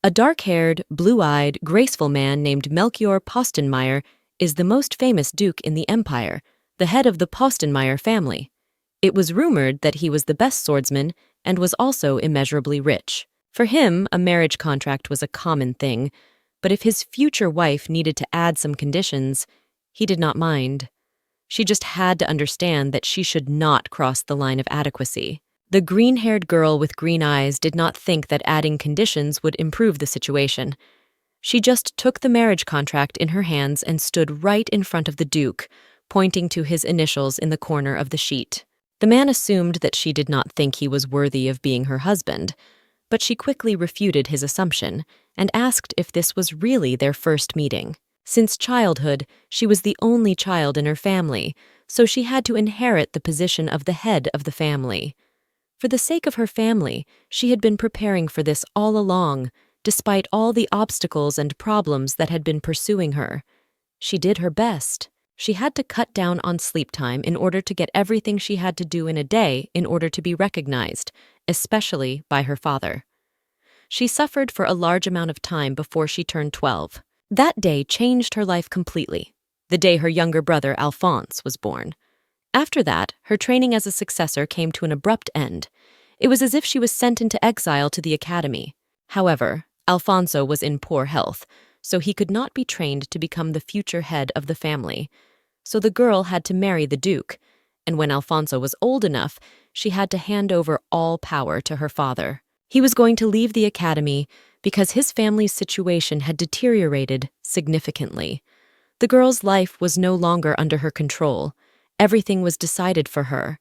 A dark-haired, blue-eyed, graceful man named Melchior Postenmeier is the most famous duke in the empire, the head of the Postenmeier family. It was rumored that he was the best swordsman and was also immeasurably rich. For him, a marriage contract was a common thing, but if his future wife needed to add some conditions, he did not mind. She just had to understand that she should not cross the line of adequacy. The green-haired girl with green eyes did not think that adding conditions would improve the situation. She just took the marriage contract in her hands and stood right in front of the Duke, pointing to his initials in the corner of the sheet. The man assumed that she did not think he was worthy of being her husband, but she quickly refuted his assumption and asked if this was really their first meeting. Since childhood, she was the only child in her family, so she had to inherit the position of the head of the family. For the sake of her family, she had been preparing for this all along, despite all the obstacles and problems that had been pursuing her. She did her best. She had to cut down on sleep time in order to get everything she had to do in a day in order to be recognized, especially by her father. She suffered for a large amount of time before she turned 12. That day changed her life completely, the day her younger brother Alphonse was born. After that, her training as a successor came to an abrupt end. It was as if she was sent into exile to the academy. However, Alfonso was in poor health, so he could not be trained to become the future head of the family. So the girl had to marry the Duke, and when Alfonso was old enough, she had to hand over all power to her father. He was going to leave the academy because his family's situation had deteriorated significantly. The girl's life was no longer under her control. Everything was decided for her.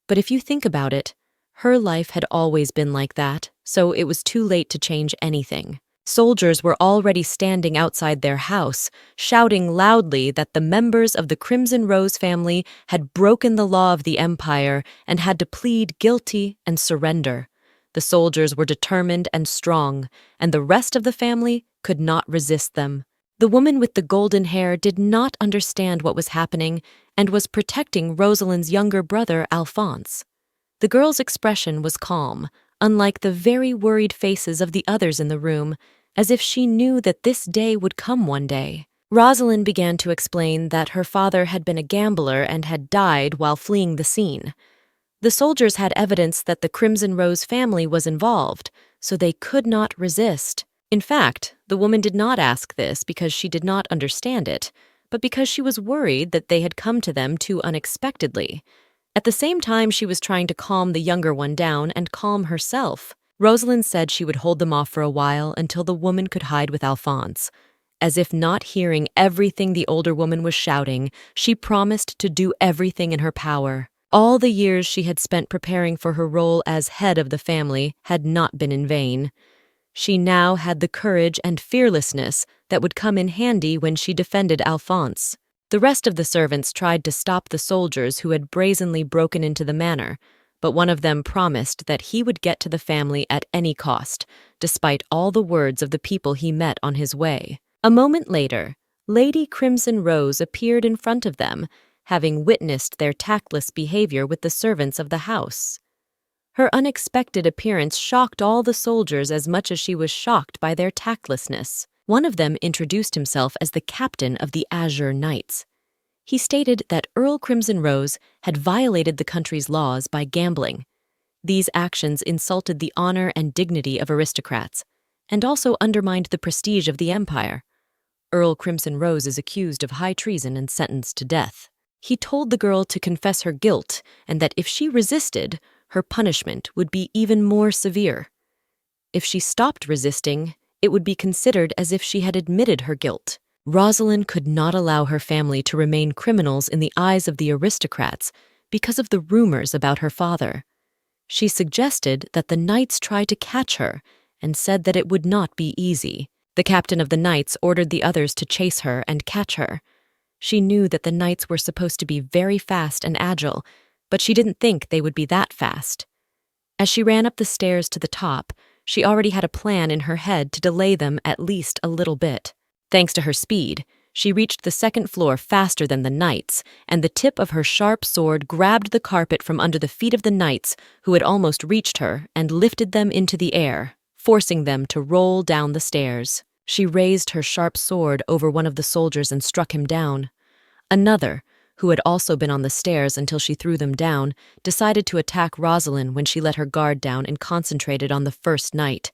But if you think about it, her life had always been like that, so it was too late to change anything. Soldiers were already standing outside their house, shouting loudly that the members of the Crimson Rose family had broken the law of the empire and had to plead guilty and surrender. The soldiers were determined and strong, and the rest of the family could not resist them. The woman with the golden hair did not understand what was happening and was protecting Rosalind's younger brother, Alphonse. The girl's expression was calm, unlike the very worried faces of the others in the room, as if she knew that this day would come one day. Rosalind began to explain that her father had been a gambler and had died while fleeing the scene. The soldiers had evidence that the Crimson Rose family was involved, so they could not resist. In fact, the woman did not ask this because she did not understand it, but because she was worried that they had come to them too unexpectedly. At the same time, she was trying to calm the younger one down and calm herself. Rosalind said she would hold them off for a while until the woman could hide with Alphonse. As if not hearing everything the older woman was shouting, she promised to do everything in her power. All the years she had spent preparing for her role as head of the family had not been in vain. She now had the courage and fearlessness that would come in handy when she defended Alphonse. The rest of the servants tried to stop the soldiers who had brazenly broken into the manor, but one of them promised that he would get to the family at any cost, despite all the words of the people he met on his way. A moment later, Lady Crimson Rose appeared in front of them, having witnessed their tactless behavior with the servants of the house. Her unexpected appearance shocked all the soldiers as much as she was shocked by their tactlessness. One of them introduced himself as the captain of the Azure Knights. He stated that Earl Crimson Rose had violated the country's laws by gambling. These actions insulted the honor and dignity of aristocrats, and also undermined the prestige of the empire. Earl Crimson Rose is accused of high treason and sentenced to death. He told the girl to confess her guilt, and that if she resisted, her punishment would be even more severe. If she stopped resisting, it would be considered as if she had admitted her guilt. Rosalind could not allow her family to remain criminals in the eyes of the aristocrats because of the rumors about her father. She suggested that the knights try to catch her and said that it would not be easy. The captain of the knights ordered the others to chase her and catch her. She knew that the knights were supposed to be very fast and agile, but she didn't think they would be that fast. As she ran up the stairs to the top, she already had a plan in her head to delay them at least a little bit. Thanks to her speed, she reached the second floor faster than the knights, and the tip of her sharp sword grabbed the carpet from under the feet of the knights who had almost reached her and lifted them into the air. forcing them to roll down the stairs. She raised her sharp sword over one of the soldiers and struck him down. Another, who had also been on the stairs until she threw them down, decided to attack Rosalind when she let her guard down and concentrated on the first knight.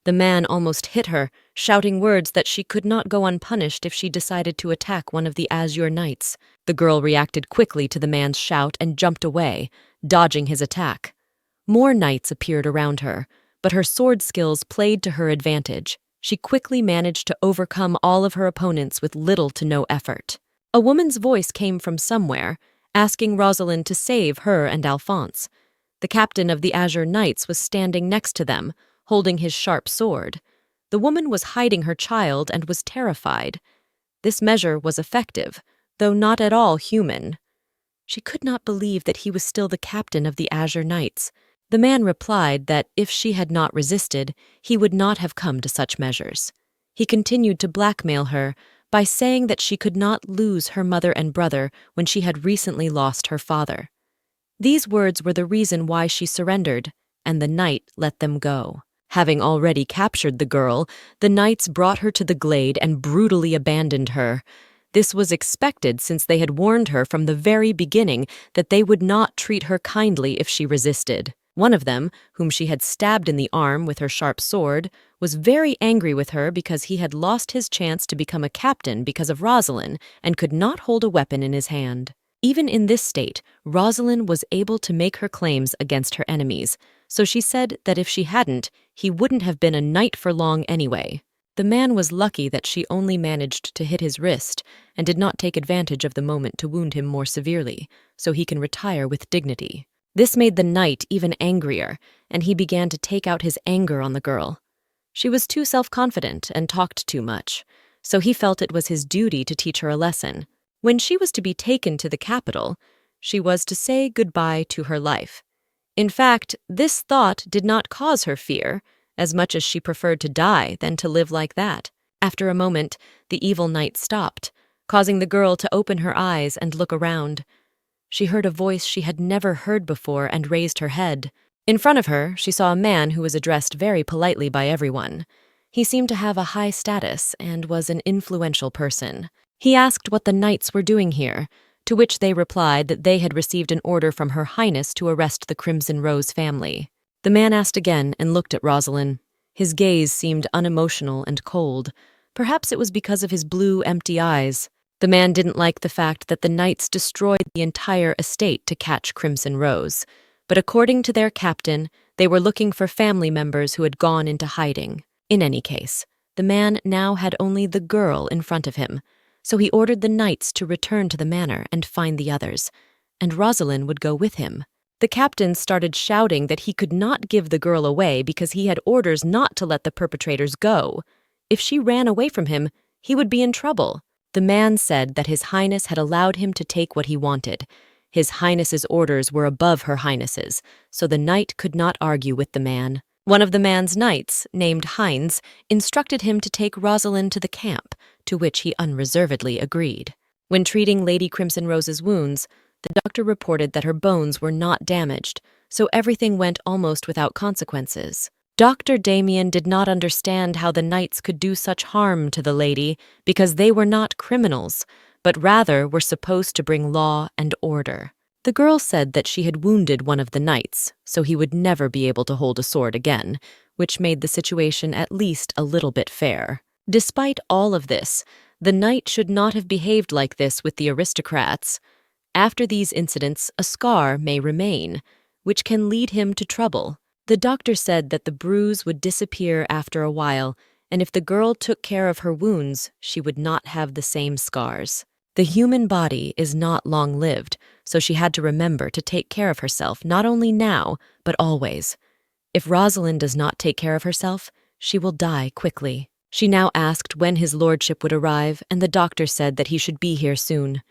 The man almost hit her, shouting words that she could not go unpunished if she decided to attack one of the Azure Knights. The girl reacted quickly to the man's shout and jumped away, dodging his attack. More knights appeared around her, but her sword skills played to her advantage. She quickly managed to overcome all of her opponents with little to no effort. A woman's voice came from somewhere, asking Rosalind to save her and Alphonse. The captain of the Azure Knights was standing next to them, holding his sharp sword. The woman was hiding her child and was terrified. This measure was effective, though not at all human. She could not believe that he was still the captain of the Azure Knights. The man replied that if she had not resisted, he would not have come to such measures. He continued to blackmail her by saying that she could not lose her mother and brother when she had recently lost her father. These words were the reason why she surrendered, and the knight let them go. Having already captured the girl, the knights brought her to the glade and brutally abandoned her. This was expected since they had warned her from the very beginning that they would not treat her kindly if she resisted. One of them, whom she had stabbed in the arm with her sharp sword, was very angry with her because he had lost his chance to become a captain because of Rosalind and could not hold a weapon in his hand. Even in this state, Rosalind was able to make her claims against her enemies, so she said that if she hadn't, he wouldn't have been a knight for long anyway. The man was lucky that she only managed to hit his wrist and did not take advantage of the moment to wound him more severely, so he can retire with dignity. This made the knight even angrier, and he began to take out his anger on the girl. She was too self-confident and talked too much, so he felt it was his duty to teach her a lesson. When she was to be taken to the capital, she was to say goodbye to her life. In fact, this thought did not cause her fear, as much as she preferred to die than to live like that. After a moment, the evil knight stopped, causing the girl to open her eyes and look around. She heard a voice she had never heard before and raised her head. In front of her, she saw a man who was addressed very politely by everyone. He seemed to have a high status and was an influential person. He asked what the knights were doing here, to which they replied that they had received an order from Her Highness to arrest the Crimson Rose family. The man asked again and looked at Rosalind. His gaze seemed unemotional and cold. Perhaps it was because of his blue, empty eyes. The man didn't like the fact that the knights destroyed the entire estate to catch Crimson Rose, but according to their captain, they were looking for family members who had gone into hiding. In any case, the man now had only the girl in front of him, so he ordered the knights to return to the manor and find the others, and Rosalind would go with him. The captain started shouting that he could not give the girl away because he had orders not to let the perpetrators go. If she ran away from him, he would be in trouble. The man said that His Highness had allowed him to take what he wanted. His Highness's orders were above Her Highness's, so the knight could not argue with the man. One of the man's knights, named Heinz, instructed him to take Rosalind to the camp, to which he unreservedly agreed. When treating Lady Crimson Rose's wounds, the doctor reported that her bones were not damaged, so everything went almost without consequences. Dr. Damien did not understand how the knights could do such harm to the lady because they were not criminals, but rather were supposed to bring law and order. The girl said that she had wounded one of the knights, so he would never be able to hold a sword again, which made the situation at least a little bit fair. Despite all of this, the knight should not have behaved like this with the aristocrats. After these incidents, a scar may remain, which can lead him to trouble. The doctor said that the bruise would disappear after a while, and if the girl took care of her wounds, she would not have the same scars. The human body is not long-lived, so she had to remember to take care of herself not only now, but always. If Rosalind does not take care of herself, she will die quickly. She now asked when his lordship would arrive, and the doctor said that he should be here soon.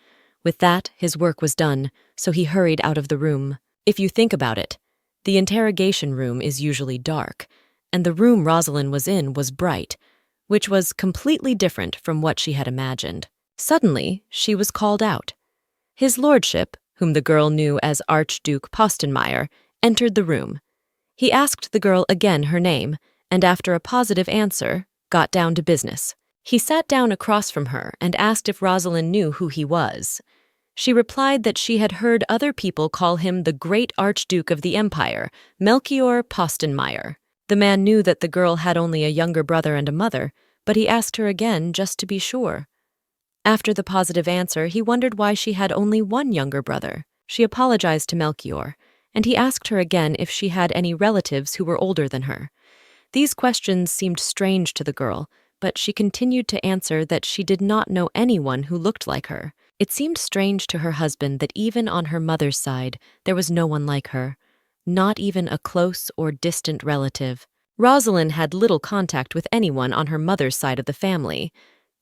With that, his work was done, so he hurried out of the room. If you think about it, the interrogation room is usually dark, and the room Rosalind was in was bright, which was completely different from what she had imagined. Suddenly, she was called out. His lordship, whom the girl knew as Archduke Postenmeier, entered the room. He asked the girl again her name, and after a positive answer, got down to business. He sat down across from her and asked if Rosalind knew who he was. She replied that she had heard other people call him the Great Archduke of the Empire, Melchior Postenmeier. The man knew that the girl had only a younger brother and a mother, but he asked her again just to be sure. After the positive answer, he wondered why she had only one younger brother. She apologized to Melchior, and he asked her again if she had any relatives who were older than her. These questions seemed strange to the girl, but she continued to answer that she did not know anyone who looked like her. It seemed strange to her husband that even on her mother's side, there was no one like her, not even a close or distant relative. Rosalind had little contact with anyone on her mother's side of the family.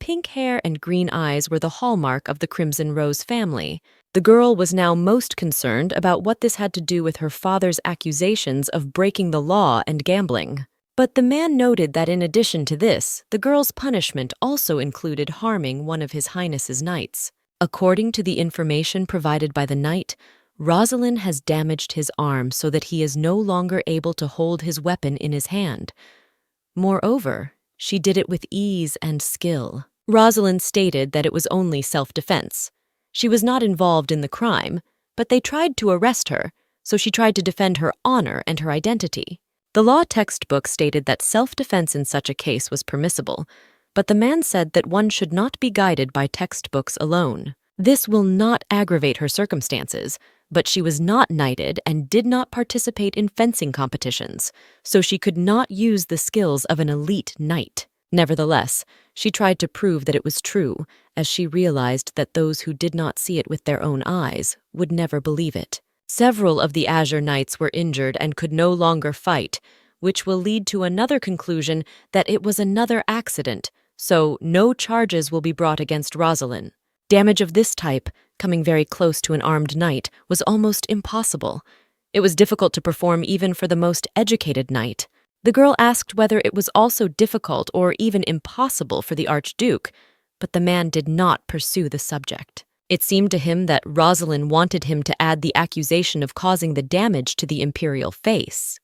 Pink hair and green eyes were the hallmark of the Crimson Rose family. The girl was now most concerned about what this had to do with her father's accusations of breaking the law and gambling. But the man noted that in addition to this, the girl's punishment also included harming one of His Highness's knights. According to the information provided by the knight, Rosalind has damaged his arm so that he is no longer able to hold his weapon in his hand. Moreover, she did it with ease and skill. Rosalind stated that it was only self-defense. She was not involved in the crime, but they tried to arrest her, so she tried to defend her honor and her identity. The law textbook stated that self-defense in such a case was permissible, but the man said that one should not be guided by textbooks alone. This will not aggravate her circumstances, but she was not knighted and did not participate in fencing competitions, so she could not use the skills of an elite knight. Nevertheless, she tried to prove that it was true, as she realized that those who did not see it with their own eyes would never believe it. Several of the Azure Knights were injured and could no longer fight, which will lead to another conclusion that it was another accident, so no charges will be brought against Rosalind. Damage of this type, coming very close to an armed knight, was almost impossible. It was difficult to perform even for the most educated knight. The girl asked whether it was also difficult or even impossible for the Archduke, but the man did not pursue the subject. It seemed to him that Rosalind wanted him to add the accusation of causing the damage to the imperial face.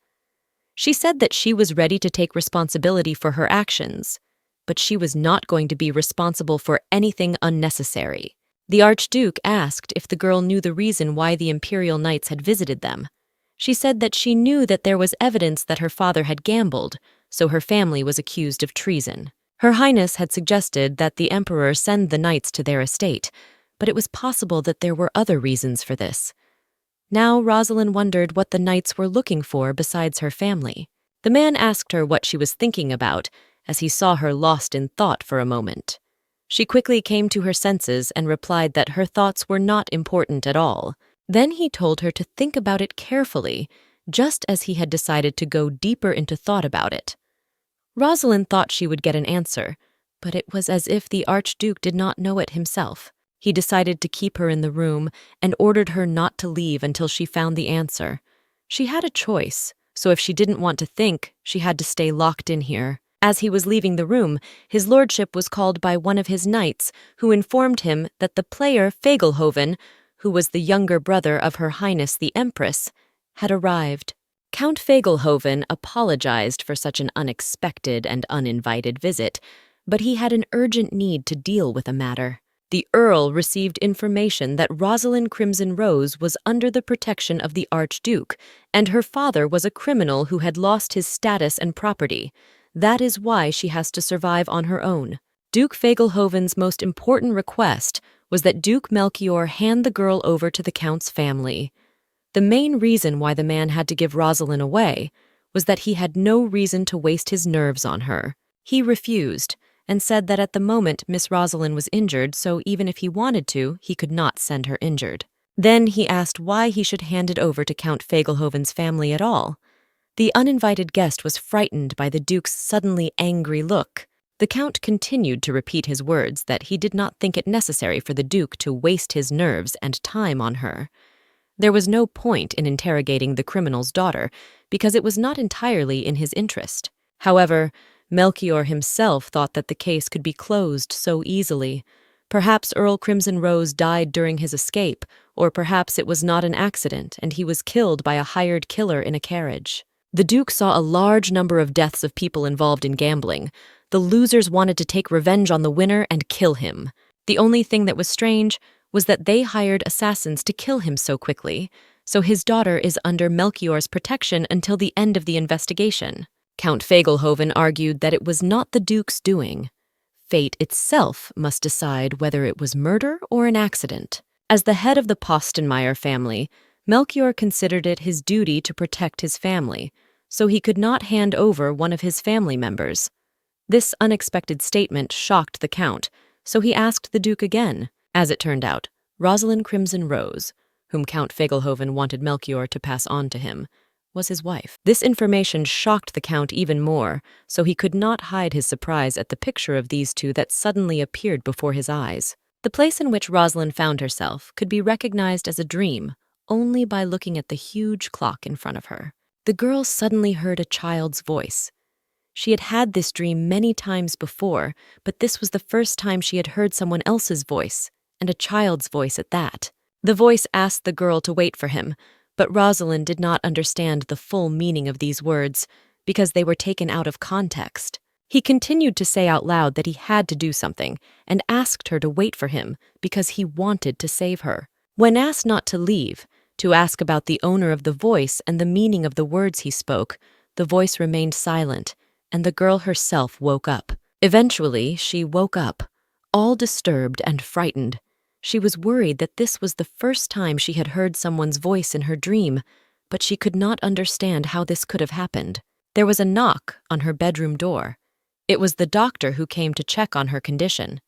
She said that she was ready to take responsibility for her actions, but she was not going to be responsible for anything unnecessary. The Archduke asked if the girl knew the reason why the imperial knights had visited them. She said that she knew that there was evidence that her father had gambled, so her family was accused of treason. Her Highness had suggested that the emperor send the knights to their estate, but it was possible that there were other reasons for this. Now Rosalind wondered what the knights were looking for besides her family. The man asked her what she was thinking about, as he saw her lost in thought for a moment. She quickly came to her senses and replied that her thoughts were not important at all. Then he told her to think about it carefully, just as he had decided to go deeper into thought about it. Rosalind thought she would get an answer, but it was as if the Archduke did not know it himself. He decided to keep her in the room and ordered her not to leave until she found the answer. She had a choice, so if she didn't want to think, she had to stay locked in here. As he was leaving the room, his lordship was called by one of his knights, who informed him that the player Fagelhoven, who was the younger brother of Her Highness the Empress, had arrived. Count Fagelhoven apologized for such an unexpected and uninvited visit, but he had an urgent need to deal with a matter. The Earl received information that Rosalind Crimson Rose was under the protection of the Archduke, and her father was a criminal who had lost his status and property. That is why she has to survive on her own. Duke Fagelhoven's most important request was that Duke Melchior hand the girl over to the Count's family. The main reason why the man had to give Rosalind away was that he had no reason to waste his nerves on her. He refused, and said that at the moment Miss Rosalind was injured, so even if he wanted to, he could not send her injured. Then he asked why he should hand it over to Count Fagelhoven's family at all. The uninvited guest was frightened by the Duke's suddenly angry look. The Count continued to repeat his words that he did not think it necessary for the Duke to waste his nerves and time on her. There was no point in interrogating the criminal's daughter, because it was not entirely in his interest. However, Melchior himself thought that the case could be closed so easily. Perhaps Earl Crimson Rose died during his escape, or perhaps it was not an accident and he was killed by a hired killer in a carriage. The Duke saw a large number of deaths of people involved in gambling. The losers wanted to take revenge on the winner and kill him. The only thing that was strange was that they hired assassins to kill him so quickly, so his daughter is under Melchior's protection until the end of the investigation. Count Fagelhoven argued that it was not the Duke's doing. Fate itself must decide whether it was murder or an accident. As the head of the Postenmeier family, Melchior considered it his duty to protect his family, so he could not hand over one of his family members. This unexpected statement shocked the Count, so he asked the Duke again. As it turned out, Rosalind Crimson Rose, whom Count Fagelhoven wanted Melchior to pass on to him, was his wife. This information shocked the Count even more, so he could not hide his surprise at the picture of these two that suddenly appeared before his eyes. The place in which Rosalind found herself could be recognized as a dream only by looking at the huge clock in front of her. The girl suddenly heard a child's voice. She had had this dream many times before, but this was the first time she had heard someone else's voice, and a child's voice at that. The voice asked the girl to wait for him, but Rosalind did not understand the full meaning of these words because they were taken out of context. He continued to say out loud that he had to do something and asked her to wait for him because he wanted to save her. When asked not to leave, to ask about the owner of the voice and the meaning of the words he spoke, the voice remained silent, and the girl herself woke up. Eventually, she woke up, all disturbed and frightened. She was worried that this was the first time she had heard someone's voice in her dream, but she could not understand how this could have happened. There was a knock on her bedroom door. It was the doctor who came to check on her condition.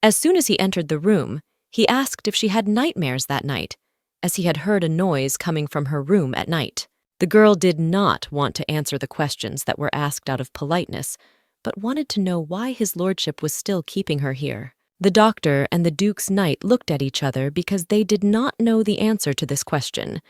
As soon as he entered the room, he asked if she had nightmares that night, as he had heard a noise coming from her room at night. The girl did not want to answer the questions that were asked out of politeness, but wanted to know why his lordship was still keeping her here. The doctor and the Duke's knight looked at each other because they did not know the answer to this question,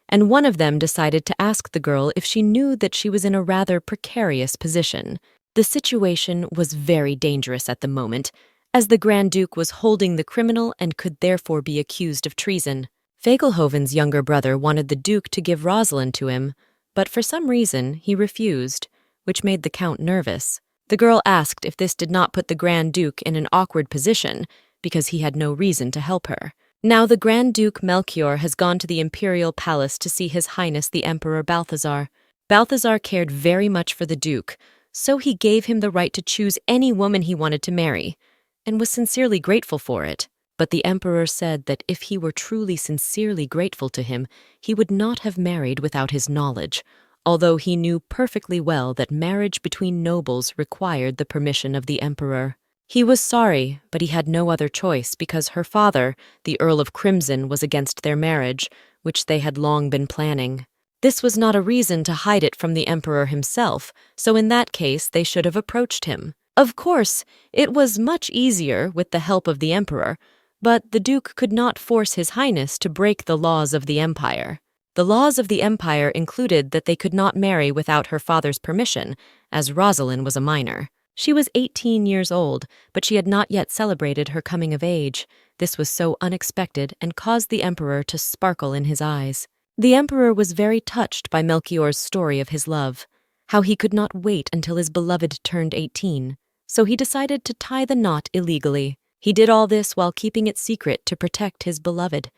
and one of them decided to ask the girl if she knew that she was in a rather precarious position. The situation was very dangerous at the moment, as the Grand Duke was holding the criminal and could therefore be accused of treason. Fagelhoven's younger brother wanted the Duke to give Rosalind to him, but for some reason he refused, which made the Count nervous. The girl asked if this did not put the Grand Duke in an awkward position, because he had no reason to help her. Now the Grand Duke Melchior has gone to the imperial palace to see His Highness the Emperor Balthazar. Balthazar cared very much for the Duke, so he gave him the right to choose any woman he wanted to marry, and was sincerely grateful for it. But the Emperor said that if he were truly sincerely grateful to him, he would not have married without his knowledge, although he knew perfectly well that marriage between nobles required the permission of the Emperor. He was sorry, but he had no other choice because her father, the Earl of Crimson, was against their marriage, which they had long been planning. This was not a reason to hide it from the Emperor himself, so in that case they should have approached him. Of course, it was much easier with the help of the Emperor, but the Duke could not force His Highness to break the laws of the Empire. The laws of the Empire included that they could not marry without her father's permission, as Rosalind was a minor. She was 18 years old, but she had not yet celebrated her coming of age. This was so unexpected and caused the Emperor to sparkle in his eyes. The Emperor was very touched by Melchior's story of his love, how he could not wait until his beloved turned 18, so he decided to tie the knot illegally. He did all this while keeping it secret to protect his beloved.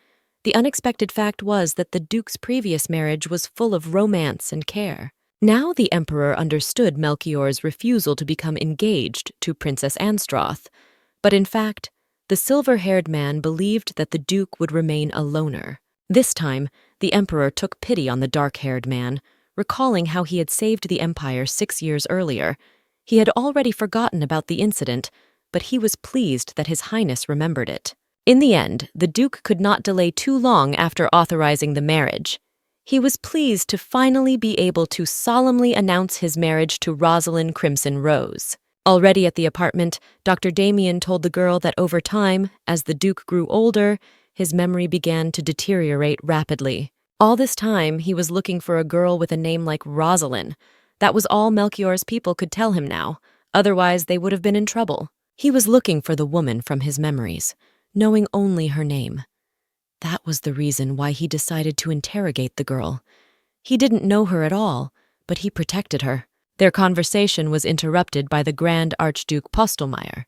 The unexpected fact was that the Duke's previous marriage was full of romance and care. Now the Emperor understood Melchior's refusal to become engaged to Princess Anstroth, but in fact, the silver-haired man believed that the Duke would remain a loner. This time, the Emperor took pity on the dark-haired man, recalling how he had saved the Empire 6 years earlier. He had already forgotten about the incident, but he was pleased that His Highness remembered it. In the end, the Duke could not delay too long after authorizing the marriage. He was pleased to finally be able to solemnly announce his marriage to Rosalind Crimson Rose. Already at the apartment, Dr. Damien told the girl that over time, as the Duke grew older, his memory began to deteriorate rapidly. All this time, he was looking for a girl with a name like Rosalind. That was all Melchior's people could tell him now, otherwise they would have been in trouble. He was looking for the woman from his memories, knowing only her name. That was the reason why he decided to interrogate the girl. He didn't know her at all, but he protected her. Their conversation was interrupted by the Grand Archduke Postelmeier.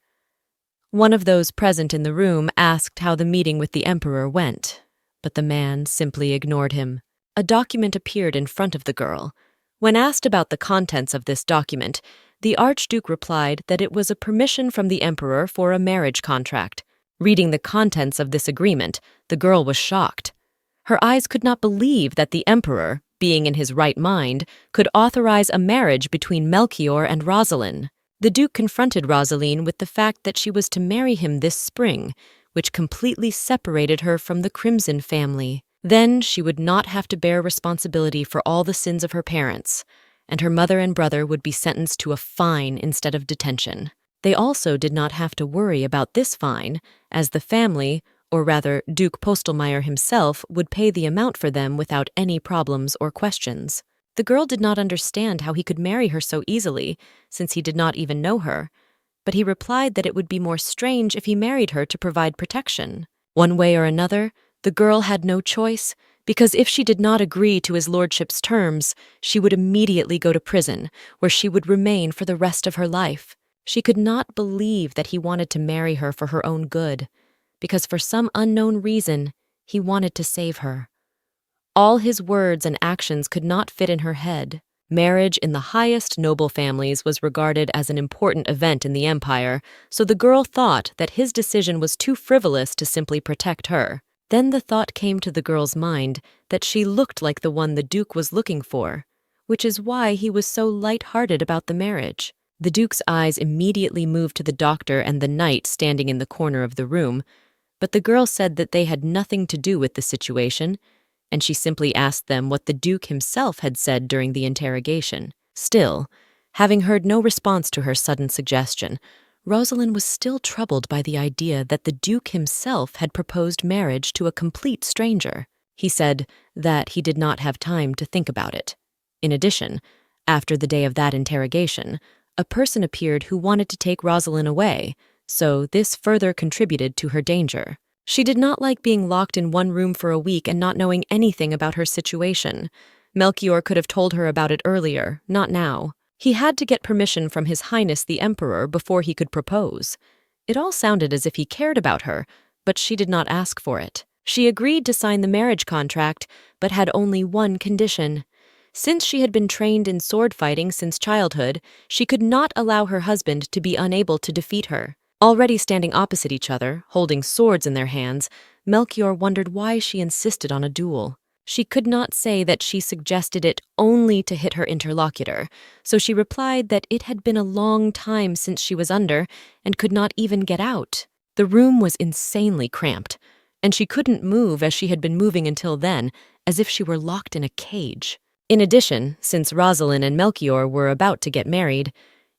One of those present in the room asked how the meeting with the emperor went, but the man simply ignored him. A document appeared in front of the girl. When asked about the contents of this document, the Archduke replied that it was a permission from the emperor for a marriage contract. Reading the contents of this agreement, the girl was shocked. Her eyes could not believe that the emperor, being in his right mind, could authorize a marriage between Melchior and Rosalind. The Duke confronted Rosalind with the fact that she was to marry him this spring, which completely separated her from the Crimson family. Then she would not have to bear responsibility for all the sins of her parents, and her mother and brother would be sentenced to a fine instead of detention. They also did not have to worry about this fine, as the family, or rather Duke Postelmeier himself, would pay the amount for them without any problems or questions. The girl did not understand how he could marry her so easily, since he did not even know her, but he replied that it would be more strange if he married her to provide protection. One way or another, the girl had no choice, because if she did not agree to his lordship's terms, she would immediately go to prison, where she would remain for the rest of her life. She could not believe that he wanted to marry her for her own good, because for some unknown reason, he wanted to save her. All his words and actions could not fit in her head. Marriage in the highest noble families was regarded as an important event in the empire, so the girl thought that his decision was too frivolous to simply protect her. Then the thought came to the girl's mind that she looked like the one the Duke was looking for, which is why he was so light-hearted about the marriage. The Duke's eyes immediately moved to the doctor and the knight standing in the corner of the room, but the girl said that they had nothing to do with the situation, and she simply asked them what the Duke himself had said during the interrogation. Still, having heard no response to her sudden suggestion, Rosalind was still troubled by the idea that the Duke himself had proposed marriage to a complete stranger. He said that he did not have time to think about it. In addition, after the day of that interrogation, a person appeared who wanted to take Rosalind away, so this further contributed to her danger. She did not like being locked in one room for a week and not knowing anything about her situation. Melchior could have told her about it earlier, not now. He had to get permission from His Highness the Emperor before he could propose. It all sounded as if he cared about her, but she did not ask for it. She agreed to sign the marriage contract, but had only one condition. Since she had been trained in sword fighting since childhood, she could not allow her husband to be unable to defeat her. Already standing opposite each other, holding swords in their hands, Melchior wondered why she insisted on a duel. She could not say that she suggested it only to hit her interlocutor, so she replied that it had been a long time since she was under and could not even get out. The room was insanely cramped, and she couldn't move as she had been moving until then, as if she were locked in a cage. In addition, since Rosalind and Melchior were about to get married,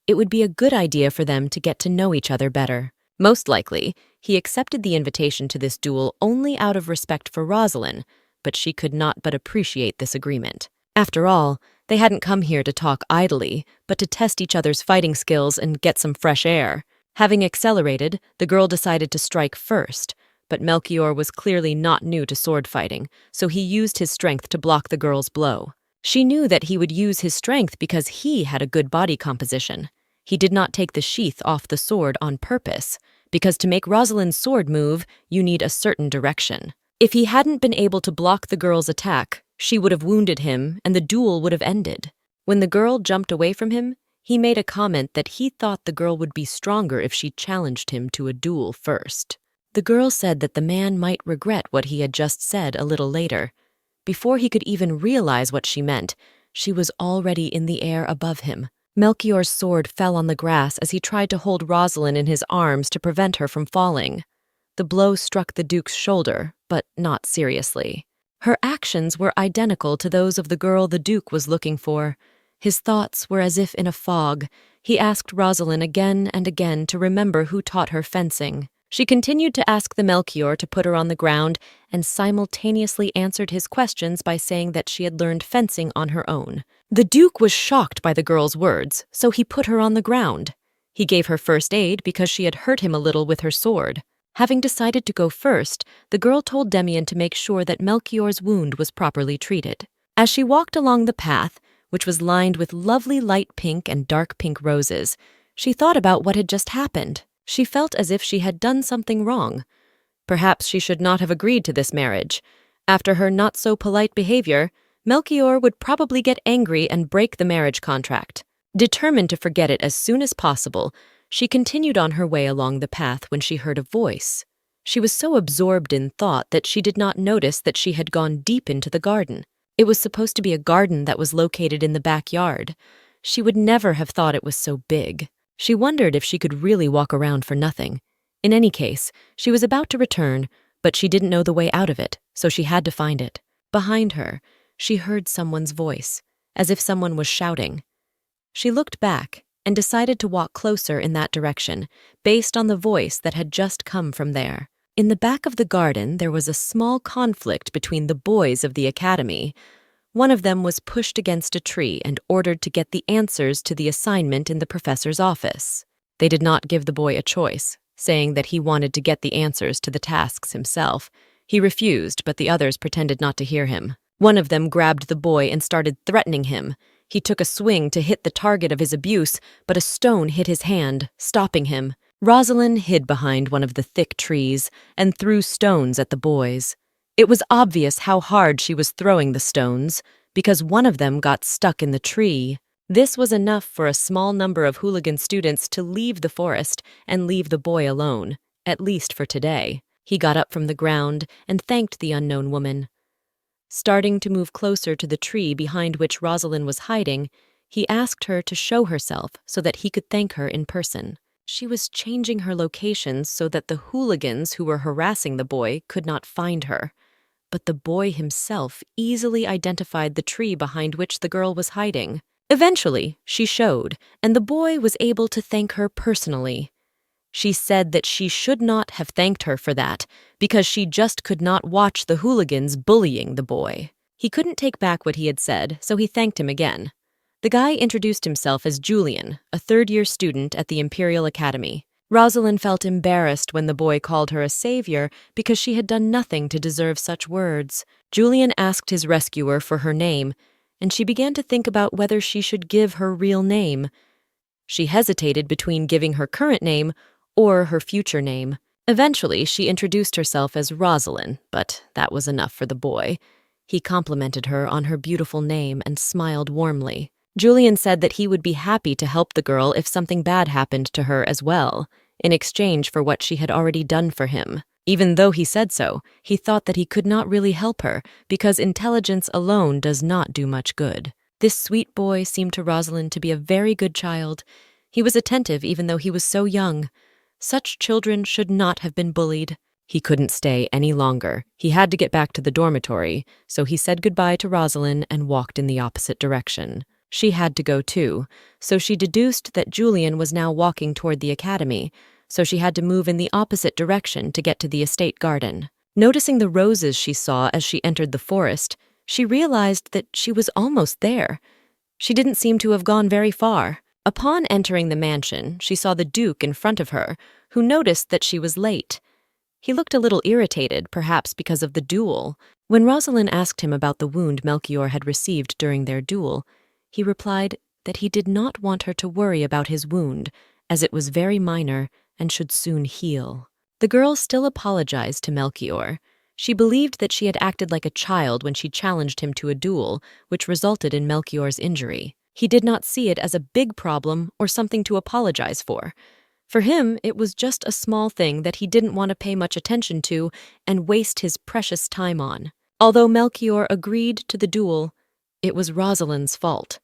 it would be a good idea for them to get to know each other better. Most likely, he accepted the invitation to this duel only out of respect for Rosalind, but she could not but appreciate this agreement. After all, they hadn't come here to talk idly, but to test each other's fighting skills and get some fresh air. Having accelerated, the girl decided to strike first, but Melchior was clearly not new to sword fighting, so he used his strength to block the girl's blow. She knew that he would use his strength because he had a good body composition. He did not take the sheath off the sword on purpose, because to make Rosalind's sword move, you need a certain direction. If he hadn't been able to block the girl's attack, she would have wounded him and the duel would have ended. When the girl jumped away from him, he made a comment that he thought the girl would be stronger if she challenged him to a duel first. The girl said that the man might regret what he had just said a little later. Before he could even realize what she meant, she was already in the air above him. Melchior's sword fell on the grass as he tried to hold Rosalind in his arms to prevent her from falling. The blow struck the Duke's shoulder, but not seriously. Her actions were identical to those of the girl the Duke was looking for. His thoughts were as if in a fog. He asked Rosalind again and again to remember who taught her fencing. She continued to ask the Melchior to put her on the ground and simultaneously answered his questions by saying that she had learned fencing on her own. The Duke was shocked by the girl's words, so he put her on the ground. He gave her first aid because she had hurt him a little with her sword. Having decided to go first, the girl told Demian to make sure that Melchior's wound was properly treated. As she walked along the path, which was lined with lovely light pink and dark pink roses. She thought about what had just happened. She felt as if she had done something wrong. Perhaps she should not have agreed to this marriage. After her not-so-polite behavior, Melchior would probably get angry and break the marriage contract. Determined to forget it as soon as possible, she continued on her way along the path when she heard a voice. She was so absorbed in thought that she did not notice that she had gone deep into the garden. It was supposed to be a garden that was located in the backyard. She would never have thought it was so big. She wondered if she could really walk around for nothing. In any case, she was about to return, but she didn't know the way out of it, so she had to find it. Behind her, she heard someone's voice, as if someone was shouting. She looked back and decided to walk closer in that direction, based on the voice that had just come from there. In the back of the garden, there was a small conflict between the boys of the academy. One of them was pushed against a tree and ordered to get the answers to the assignment in the professor's office. They did not give the boy a choice, saying that he wanted to get the answers to the tasks himself. He refused, but the others pretended not to hear him. One of them grabbed the boy and started threatening him. He took a swing to hit the target of his abuse, but a stone hit his hand, stopping him. Rosalind hid behind one of the thick trees and threw stones at the boys. It was obvious how hard she was throwing the stones, because one of them got stuck in the tree. This was enough for a small number of hooligan students to leave the forest and leave the boy alone, at least for today. He got up from the ground and thanked the unknown woman. Starting to move closer to the tree behind which Rosalind was hiding, he asked her to show herself so that he could thank her in person. She was changing her locations so that the hooligans who were harassing the boy could not find her. But the boy himself easily identified the tree behind which the girl was hiding. Eventually, she showed, and the boy was able to thank her personally. She said that she should not have thanked her for that, because she just could not watch the hooligans bullying the boy. He couldn't take back what he had said, so he thanked him again. The guy introduced himself as Julian, a third-year student at the Imperial Academy. Rosalind felt embarrassed when the boy called her a savior because she had done nothing to deserve such words. Julian asked his rescuer for her name, and she began to think about whether she should give her real name. She hesitated between giving her current name or her future name. Eventually, she introduced herself as Rosalind, but that was enough for the boy. He complimented her on her beautiful name and smiled warmly. Julian said that he would be happy to help the girl if something bad happened to her as well, in exchange for what she had already done for him. Even though he said so, he thought that he could not really help her because intelligence alone does not do much good. This sweet boy seemed to Rosalind to be a very good child. He was attentive even though he was so young. Such children should not have been bullied. He couldn't stay any longer. He had to get back to the dormitory, so he said goodbye to Rosalind and walked in the opposite direction. She had to go too, so she deduced that Julian was now walking toward the academy, so she had to move in the opposite direction to get to the estate garden. Noticing the roses she saw as she entered the forest, she realized that she was almost there. She didn't seem to have gone very far. Upon entering the mansion, she saw the Duke in front of her, who noticed that she was late. He looked a little irritated, perhaps because of the duel. When Rosalind asked him about the wound Melchior had received during their duel, he replied that he did not want her to worry about his wound, as it was very minor and should soon heal. The girl still apologized to Melchior. She believed that she had acted like a child when she challenged him to a duel, which resulted in Melchior's injury. He did not see it as a big problem or something to apologize for. For him, it was just a small thing that he didn't want to pay much attention to and waste his precious time on. Although Melchior agreed to the duel, it was Rosalind's fault.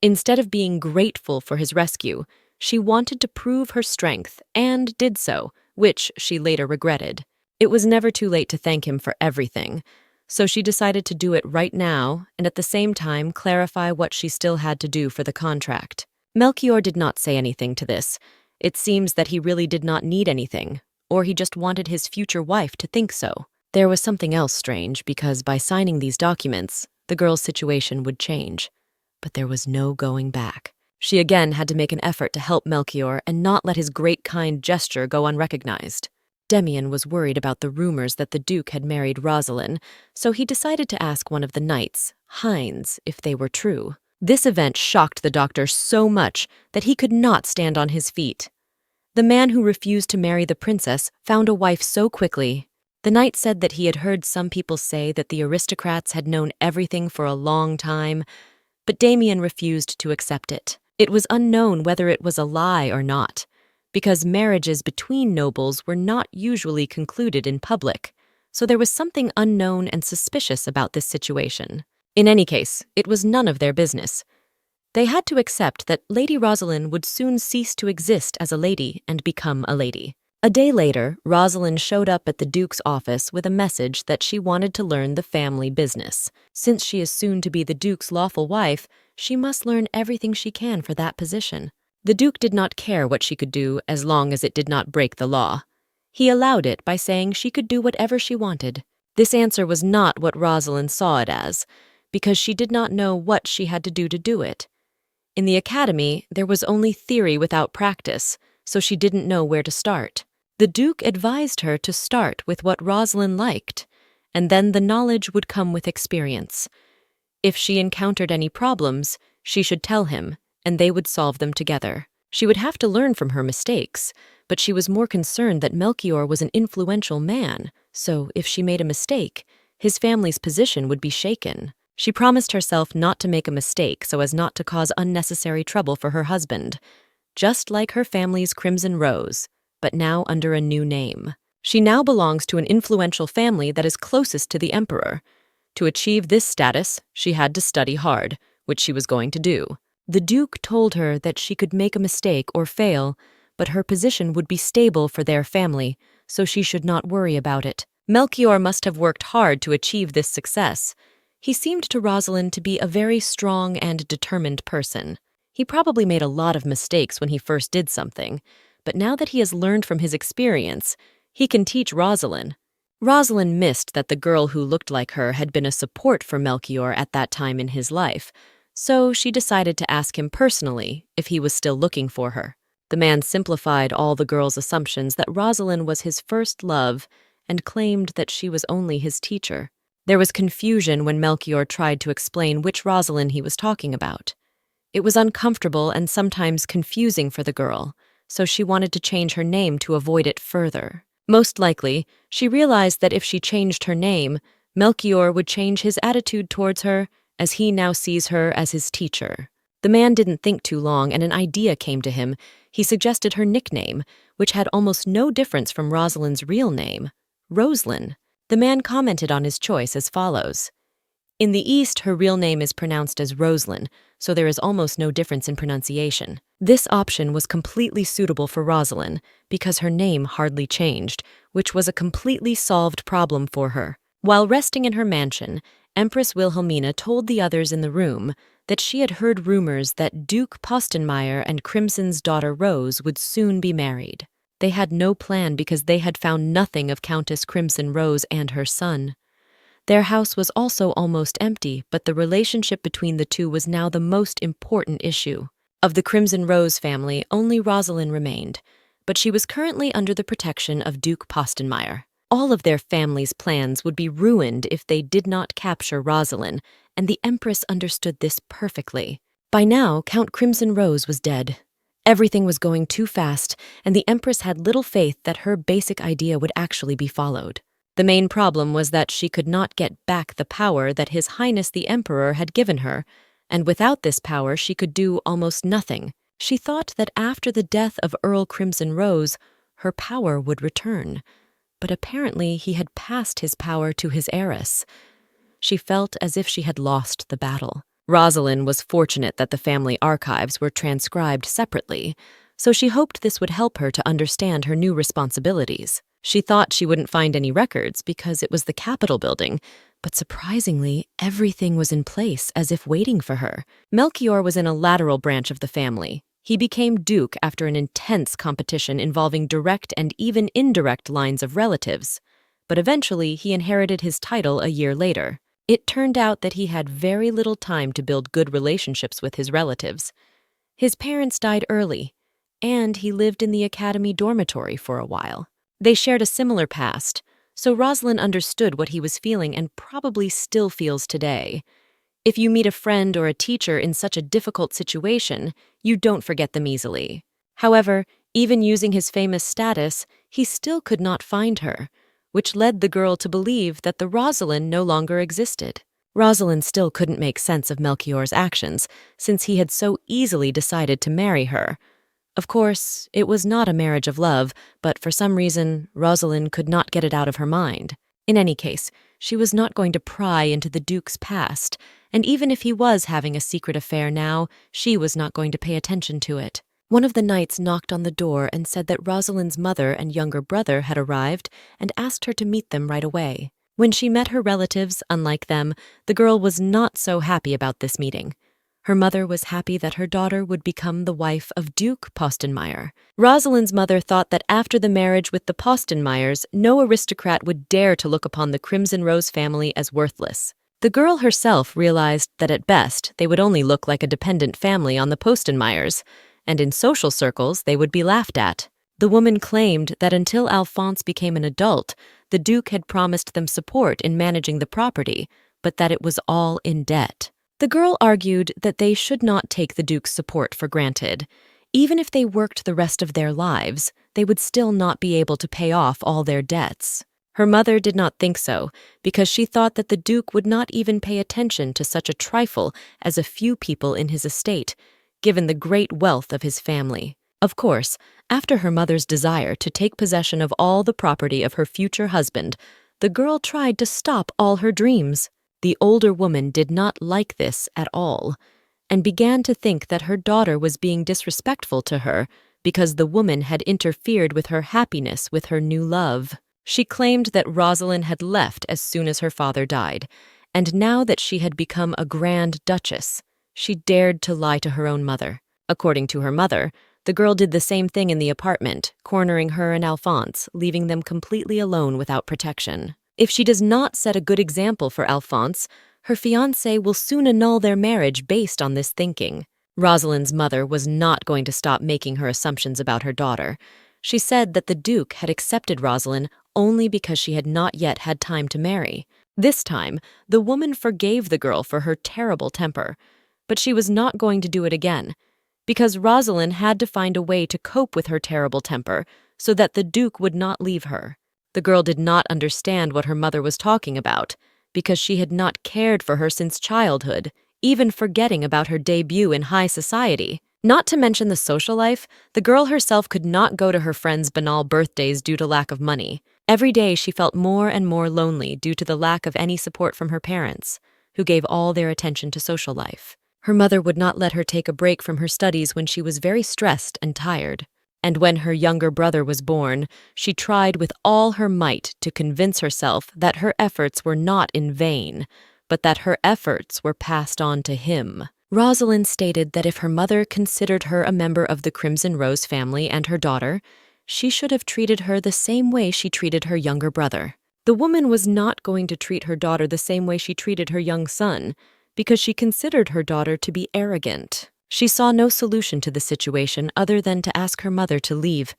Instead of being grateful for his rescue, she wanted to prove her strength and did so, which she later regretted. It was never too late to thank him for everything, so she decided to do it right now and at the same time clarify what she still had to do for the contract. Melchior did not say anything to this. It seems that he really did not need anything, or he just wanted his future wife to think so. There was something else strange because by signing these documents, the girl's situation would change. But there was no going back. She again had to make an effort to help Melchior and not let his great kind gesture go unrecognized. Demian was worried about the rumors that the Duke had married Rosalind, so he decided to ask one of the knights, Heinz, if they were true. This event shocked the doctor so much that he could not stand on his feet. The man who refused to marry the princess found a wife so quickly. The knight said that he had heard some people say that the aristocrats had known everything for a long time, but Damien refused to accept it. It was unknown whether it was a lie or not, because marriages between nobles were not usually concluded in public, so there was something unknown and suspicious about this situation. In any case, it was none of their business. They had to accept that Lady Rosalind would soon cease to exist as a lady and become a lady. A day later, Rosalind showed up at the Duke's office with a message that she wanted to learn the family business. Since she is soon to be the Duke's lawful wife, she must learn everything she can for that position. The Duke did not care what she could do as long as it did not break the law. He allowed it by saying she could do whatever she wanted. This answer was not what Rosalind saw it as, because she did not know what she had to do it. In the academy, there was only theory without practice, so she didn't know where to start. The Duke advised her to start with what Rosalind liked, and then the knowledge would come with experience. If she encountered any problems, she should tell him, and they would solve them together. She would have to learn from her mistakes, but she was more concerned that Melchior was an influential man, so if she made a mistake, his family's position would be shaken. She promised herself not to make a mistake so as not to cause unnecessary trouble for her husband, just like her family's Crimson Rose, but now under a new name. She now belongs to an influential family that is closest to the emperor. To achieve this status, she had to study hard, which she was going to do. The Duke told her that she could make a mistake or fail, but her position would be stable for their family, so she should not worry about it. Melchior must have worked hard to achieve this success. He seemed to Rosalind to be a very strong and determined person. He probably made a lot of mistakes when he first did something, but now that he has learned from his experience, he can teach Rosalind. Rosalind missed that the girl who looked like her had been a support for Melchior at that time in his life, so she decided to ask him personally if he was still looking for her. The man simplified all the girl's assumptions that Rosalind was his first love and claimed that she was only his teacher. There was confusion when Melchior tried to explain which Rosalind he was talking about. It was uncomfortable and sometimes confusing for the girl, so she wanted to change her name to avoid it further. Most likely, she realized that if she changed her name, Melchior would change his attitude towards her, as he now sees her as his teacher. The man didn't think too long and an idea came to him. He suggested her nickname, which had almost no difference from Rosalind's real name, Rosalind. The man commented on his choice as follows. In the East, her real name is pronounced as Rosalind, so there is almost no difference in pronunciation. This option was completely suitable for Rosalind because her name hardly changed, which was a completely solved problem for her. While resting in her mansion, Empress Wilhelmina told the others in the room that she had heard rumors that Duke Postenmeier and Crimson's daughter Rose would soon be married. They had no plan because they had found nothing of Countess Crimson Rose and her son. Their house was also almost empty, but the relationship between the two was now the most important issue. Of the Crimson Rose family, only Rosalind remained, but she was currently under the protection of Duke Postenmeier. All of their family's plans would be ruined if they did not capture Rosalind, and the Empress understood this perfectly. By now, Count Crimson Rose was dead. Everything was going too fast, and the Empress had little faith that her basic idea would actually be followed. The main problem was that she could not get back the power that His Highness the Emperor had given her, and without this power she could do almost nothing. She thought that after the death of Earl Crimson Rose, her power would return, but apparently he had passed his power to his heiress. She felt as if she had lost the battle. Rosalind was fortunate that the family archives were transcribed separately, so she hoped this would help her to understand her new responsibilities. She thought she wouldn't find any records because it was the Capitol building, but surprisingly, everything was in place as if waiting for her. Melchior was in a lateral branch of the family. He became Duke after an intense competition involving direct and even indirect lines of relatives, but eventually he inherited his title a year later. It turned out that he had very little time to build good relationships with his relatives. His parents died early, and he lived in the academy dormitory for a while. They shared a similar past, so Rosalind understood what he was feeling and probably still feels today. If you meet a friend or a teacher in such a difficult situation, you don't forget them easily. However, even using his famous status, he still could not find her, which led the girl to believe that the Rosalind no longer existed. Rosalind still couldn't make sense of Melchior's actions, since he had so easily decided to marry her. Of course, it was not a marriage of love, but for some reason, Rosalind could not get it out of her mind. In any case, she was not going to pry into the Duke's past, and even if he was having a secret affair now, she was not going to pay attention to it. One of the knights knocked on the door and said that Rosalind's mother and younger brother had arrived and asked her to meet them right away. When she met her relatives, unlike them, the girl was not so happy about this meeting. Her mother was happy that her daughter would become the wife of Duke Postenmeier. Rosalind's mother thought that after the marriage with the Postenmeiers, no aristocrat would dare to look upon the Crimson Rose family as worthless. The girl herself realized that at best they would only look like a dependent family on the Postenmeiers, and in social circles they would be laughed at. The woman claimed that until Alphonse became an adult, the Duke had promised them support in managing the property, but that it was all in debt. The girl argued that they should not take the Duke's support for granted. Even if they worked the rest of their lives, they would still not be able to pay off all their debts. Her mother did not think so, because she thought that the Duke would not even pay attention to such a trifle as a few people in his estate, given the great wealth of his family. Of course, after her mother's desire to take possession of all the property of her future husband, the girl tried to stop all her dreams. The older woman did not like this at all, and began to think that her daughter was being disrespectful to her because the woman had interfered with her happiness with her new love. She claimed that Rosalind had left as soon as her father died, and now that she had become a Grand Duchess, she dared to lie to her own mother. According to her mother, the girl did the same thing in the apartment, cornering her and Alphonse, leaving them completely alone without protection. If she does not set a good example for Alphonse, her fiancé will soon annul their marriage based on this thinking. Rosalind's mother was not going to stop making her assumptions about her daughter. She said that the Duke had accepted Rosalind only because she had not yet had time to marry. This time, the woman forgave the girl for her terrible temper, but she was not going to do it again, because Rosalind had to find a way to cope with her terrible temper so that the Duke would not leave her. The girl did not understand what her mother was talking about, because she had not cared for her since childhood, even forgetting about her debut in high society. Not to mention the social life, the girl herself could not go to her friends' banal birthdays due to lack of money. Every day she felt more and more lonely due to the lack of any support from her parents, who gave all their attention to social life. Her mother would not let her take a break from her studies when she was very stressed and tired. And when her younger brother was born, she tried with all her might to convince herself that her efforts were not in vain, but that her efforts were passed on to him. Rosalind stated that if her mother considered her a member of the Crimson Rose family and her daughter, she should have treated her the same way she treated her younger brother. The woman was not going to treat her daughter the same way she treated her young son, because she considered her daughter to be arrogant. She saw no solution to the situation other than to ask her mother to leave.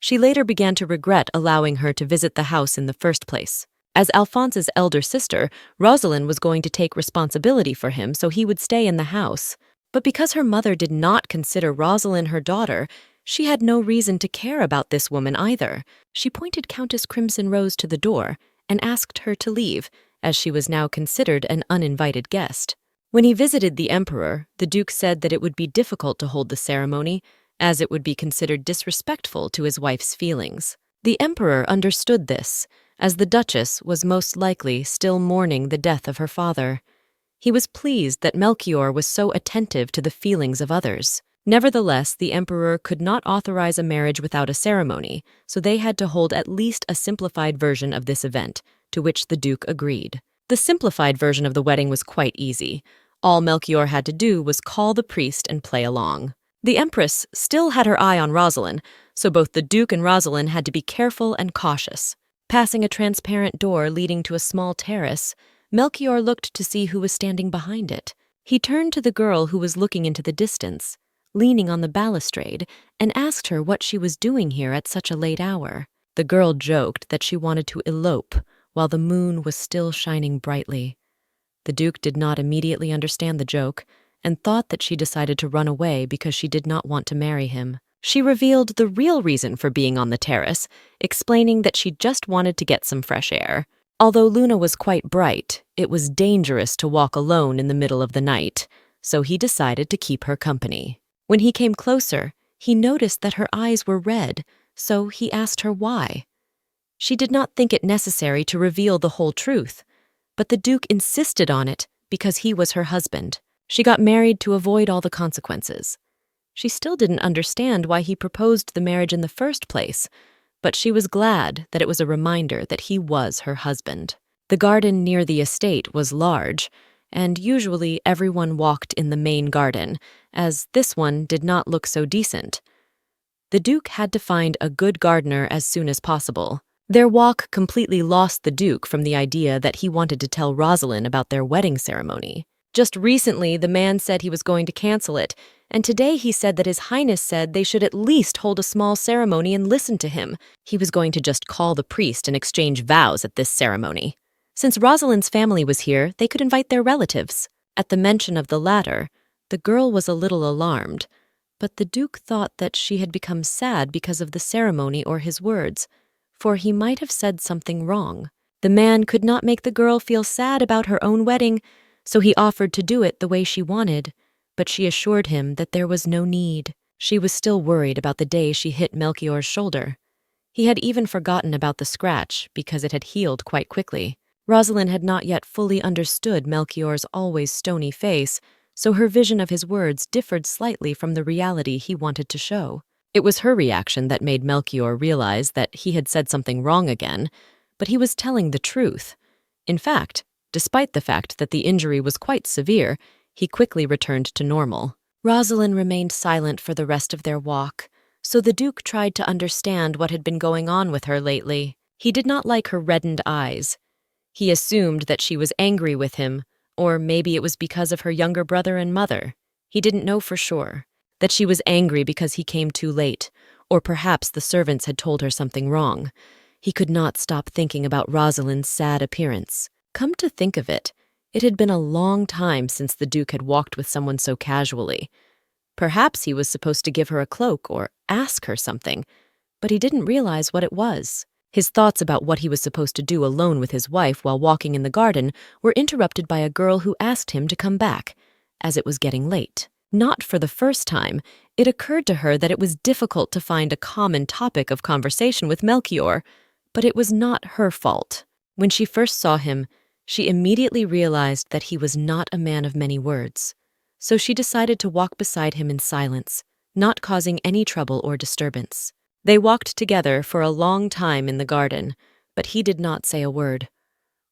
She later began to regret allowing her to visit the house in the first place. As Alphonse's elder sister, Rosalind was going to take responsibility for him so he would stay in the house. But because her mother did not consider Rosalind her daughter, she had no reason to care about this woman either. She pointed Countess Crimson Rose to the door and asked her to leave, as she was now considered an uninvited guest. When he visited the emperor, the Duke said that it would be difficult to hold the ceremony, as it would be considered disrespectful to his wife's feelings. The emperor understood this, as the Duchess was most likely still mourning the death of her father. He was pleased that Melchior was so attentive to the feelings of others. Nevertheless, the emperor could not authorize a marriage without a ceremony, so they had to hold at least a simplified version of this event, to which the Duke agreed. The simplified version of the wedding was quite easy. All Melchior had to do was call the priest and play along. The Empress still had her eye on Rosalind, so both the Duke and Rosalind had to be careful and cautious. Passing a transparent door leading to a small terrace, Melchior looked to see who was standing behind it. He turned to the girl who was looking into the distance, leaning on the balustrade, and asked her what she was doing here at such a late hour. The girl joked that she wanted to elope while the moon was still shining brightly. The Duke did not immediately understand the joke and thought that she decided to run away because she did not want to marry him. She revealed the real reason for being on the terrace, explaining that she just wanted to get some fresh air. Although Luna was quite bright, it was dangerous to walk alone in the middle of the night, so he decided to keep her company. When he came closer, he noticed that her eyes were red, so he asked her why. She did not think it necessary to reveal the whole truth, but the Duke insisted on it because he was her husband. She got married to avoid all the consequences. She still didn't understand why he proposed the marriage in the first place, but she was glad that it was a reminder that he was her husband. The garden near the estate was large, and usually everyone walked in the main garden, as this one did not look so decent. The Duke had to find a good gardener as soon as possible. Their walk completely lost the Duke from the idea that he wanted to tell Rosalind about their wedding ceremony. Just recently, the man said he was going to cancel it, and today he said that His Highness said they should at least hold a small ceremony and listen to him. He was going to just call the priest and exchange vows at this ceremony. Since Rosalind's family was here, they could invite their relatives. At the mention of the latter, the girl was a little alarmed, but the Duke thought that she had become sad because of the ceremony or his words, for he might have said something wrong. The man could not make the girl feel sad about her own wedding, so he offered to do it the way she wanted, but she assured him that there was no need. She was still worried about the day she hit Melchior's shoulder. He had even forgotten about the scratch because it had healed quite quickly. Rosalind had not yet fully understood Melchior's always stony face, so her vision of his words differed slightly from the reality he wanted to show. It was her reaction that made Melchior realize that he had said something wrong again, but he was telling the truth. In fact, despite the fact that the injury was quite severe, he quickly returned to normal. Rosalind remained silent for the rest of their walk, so the Duke tried to understand what had been going on with her lately. He did not like her reddened eyes. He assumed that she was angry with him, or maybe it was because of her younger brother and mother. He didn't know for sure. That she was angry because he came too late, or perhaps the servants had told her something wrong. He could not stop thinking about Rosalind's sad appearance. Come to think of it, it had been a long time since the Duke had walked with someone so casually. Perhaps he was supposed to give her a cloak or ask her something, but he didn't realize what it was. His thoughts about what he was supposed to do alone with his wife while walking in the garden were interrupted by a girl who asked him to come back, as it was getting late. Not for the first time, it occurred to her that it was difficult to find a common topic of conversation with Melchior, but it was not her fault. When she first saw him, she immediately realized that he was not a man of many words, so she decided to walk beside him in silence, not causing any trouble or disturbance. They walked together for a long time in the garden, but he did not say a word.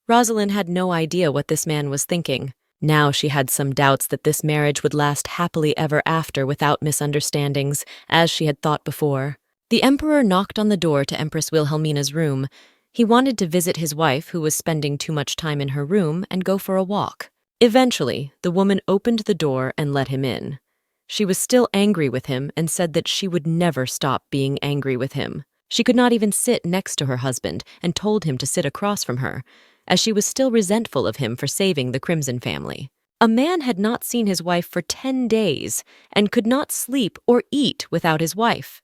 Rosalind had no idea what this man was thinking. Now she had some doubts that this marriage would last happily ever after without misunderstandings, as she had thought before. The Emperor knocked on the door to Empress Wilhelmina's room. He wanted to visit his wife, who was spending too much time in her room, and go for a walk. Eventually, the woman opened the door and let him in. She was still angry with him and said that she would never stop being angry with him. She could not even sit next to her husband and told him to sit across from her, as she was still resentful of him for saving the Crimson family. A man had not seen his wife for 10 days and could not sleep or eat without his wife.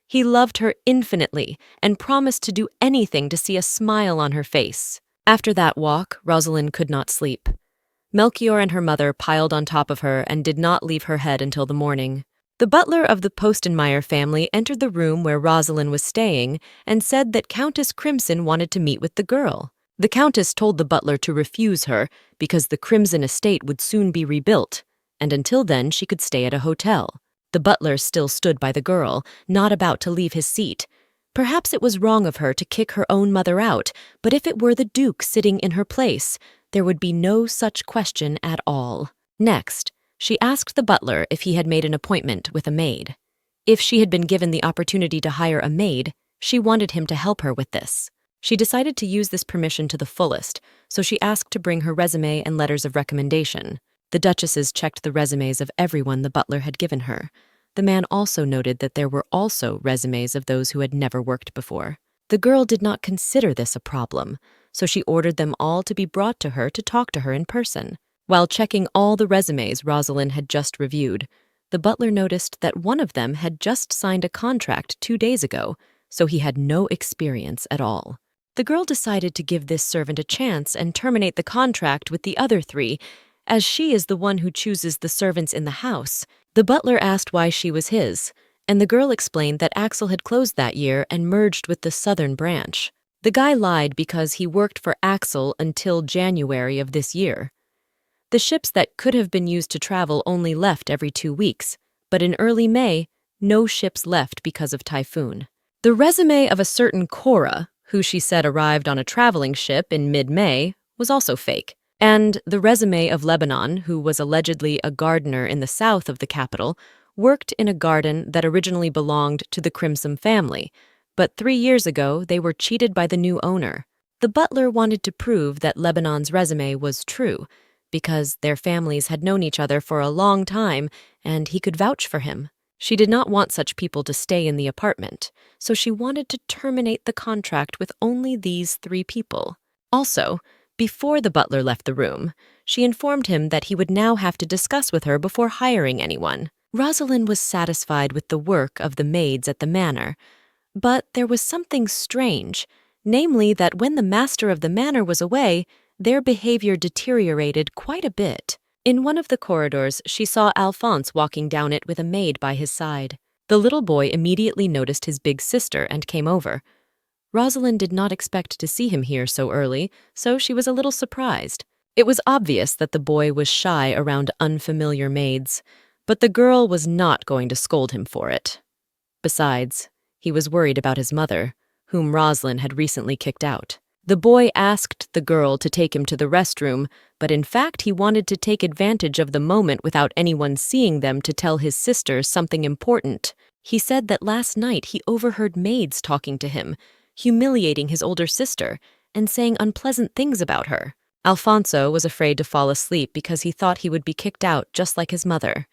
He loved her infinitely and promised to do anything to see a smile on her face. After that walk, Rosalind could not sleep. Melchior and her mother piled on top of her and did not leave her head until the morning. The butler of the Postenmeier family entered the room where Rosalind was staying and said that Countess Crimson wanted to meet with the girl. The Countess told the butler to refuse her because the Crimson estate would soon be rebuilt, and until then she could stay at a hotel. The butler still stood by the girl, not about to leave his seat. Perhaps it was wrong of her to kick her own mother out, but if it were the Duke sitting in her place, there would be no such question at all. Next, she asked the butler if he had made an appointment with a maid. If she had been given the opportunity to hire a maid, she wanted him to help her with this. She decided to use this permission to the fullest, so she asked to bring her resume and letters of recommendation. The duchesses checked the resumes of everyone the butler had given her. The man also noted that there were also resumes of those who had never worked before. The girl did not consider this a problem, so she ordered them all to be brought to her to talk to her in person. While checking all the resumes Rosalind had just reviewed, the butler noticed that one of them had just signed a contract 2 days ago, so he had no experience at all. The girl decided to give this servant a chance and terminate the contract with the other 3, as she is the one who chooses the servants in the house. The butler asked why she was his, and the girl explained that Axel had closed that year and merged with the southern branch. The guy lied because he worked for Axel until January of this year. The ships that could have been used to travel only left every 2 weeks, but in early May, no ships left because of typhoon. The resume of a certain Cora, who she said arrived on a traveling ship in mid-May, was also fake. And the resume of Lebanon, who was allegedly a gardener in the south of the capital, worked in a garden that originally belonged to the Crimson family, but 3 years ago they were cheated by the new owner. The butler wanted to prove that Lebanon's resume was true, because their families had known each other for a long time and he could vouch for him. She did not want such people to stay in the apartment, so she wanted to terminate the contract with only these 3 people. Also, before the butler left the room, she informed him that he would now have to discuss with her before hiring anyone. Rosalind was satisfied with the work of the maids at the manor, but there was something strange, namely that when the master of the manor was away, their behavior deteriorated quite a bit. In one of the corridors, she saw Alphonse walking down it with a maid by his side. The little boy immediately noticed his big sister and came over. Rosalind did not expect to see him here so early, so she was a little surprised. It was obvious that the boy was shy around unfamiliar maids, but the girl was not going to scold him for it. Besides, he was worried about his mother, whom Rosalind had recently kicked out. The boy asked the girl to take him to the restroom, but in fact he wanted to take advantage of the moment without anyone seeing them to tell his sister something important. He said that last night he overheard maids talking to him, humiliating his older sister, and saying unpleasant things about her. Alfonso was afraid to fall asleep because he thought he would be kicked out just like his mother.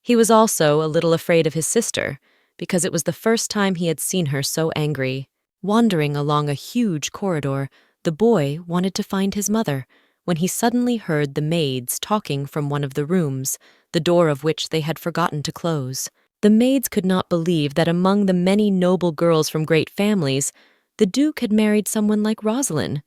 He was also a little afraid of his sister, because it was the first time he had seen her so angry. Wandering along a huge corridor, the boy wanted to find his mother, when he suddenly heard the maids talking from one of the rooms, the door of which they had forgotten to close. The maids could not believe that among the many noble girls from great families, the Duke had married someone like Rosalind.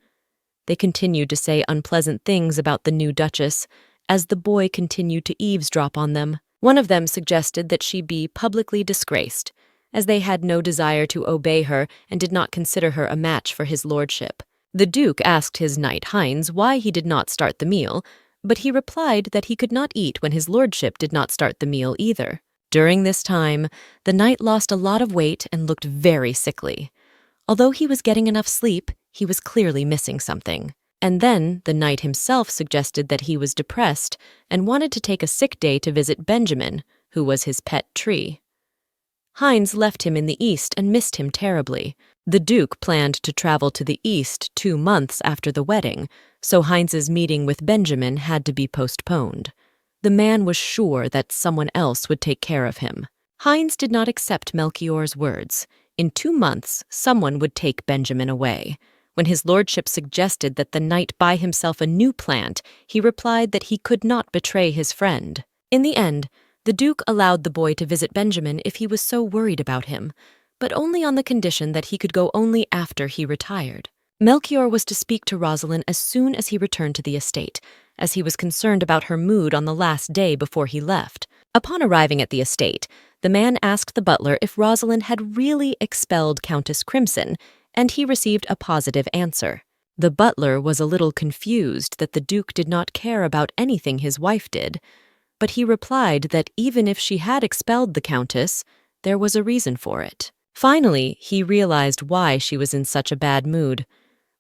They continued to say unpleasant things about the new Duchess, as the boy continued to eavesdrop on them. One of them suggested that she be publicly disgraced, as they had no desire to obey her and did not consider her a match for his lordship. The Duke asked his knight Heinz why he did not start the meal, but he replied that he could not eat when his lordship did not start the meal either. During this time, the knight lost a lot of weight and looked very sickly. Although he was getting enough sleep, he was clearly missing something. And then the knight himself suggested that he was depressed and wanted to take a sick day to visit Benjamin, who was his pet tree. Heinz left him in the east and missed him terribly. The Duke planned to travel to the east 2 months after the wedding, so Heinz's meeting with Benjamin had to be postponed. The man was sure that someone else would take care of him. Heinz did not accept Melchior's words. In 2 months, someone would take Benjamin away. When his lordship suggested that the knight buy himself a new plant, he replied that he could not betray his friend. In the end, the Duke allowed the boy to visit Benjamin if he was so worried about him, but only on the condition that he could go only after he retired. Melchior was to speak to Rosalind as soon as he returned to the estate, as he was concerned about her mood on the last day before he left. Upon arriving at the estate, the man asked the butler if Rosalind had really expelled Countess Crimson, and he received a positive answer. The butler was a little confused that the Duke did not care about anything his wife did, but he replied that even if she had expelled the Countess, there was a reason for it. Finally, he realized why she was in such a bad mood.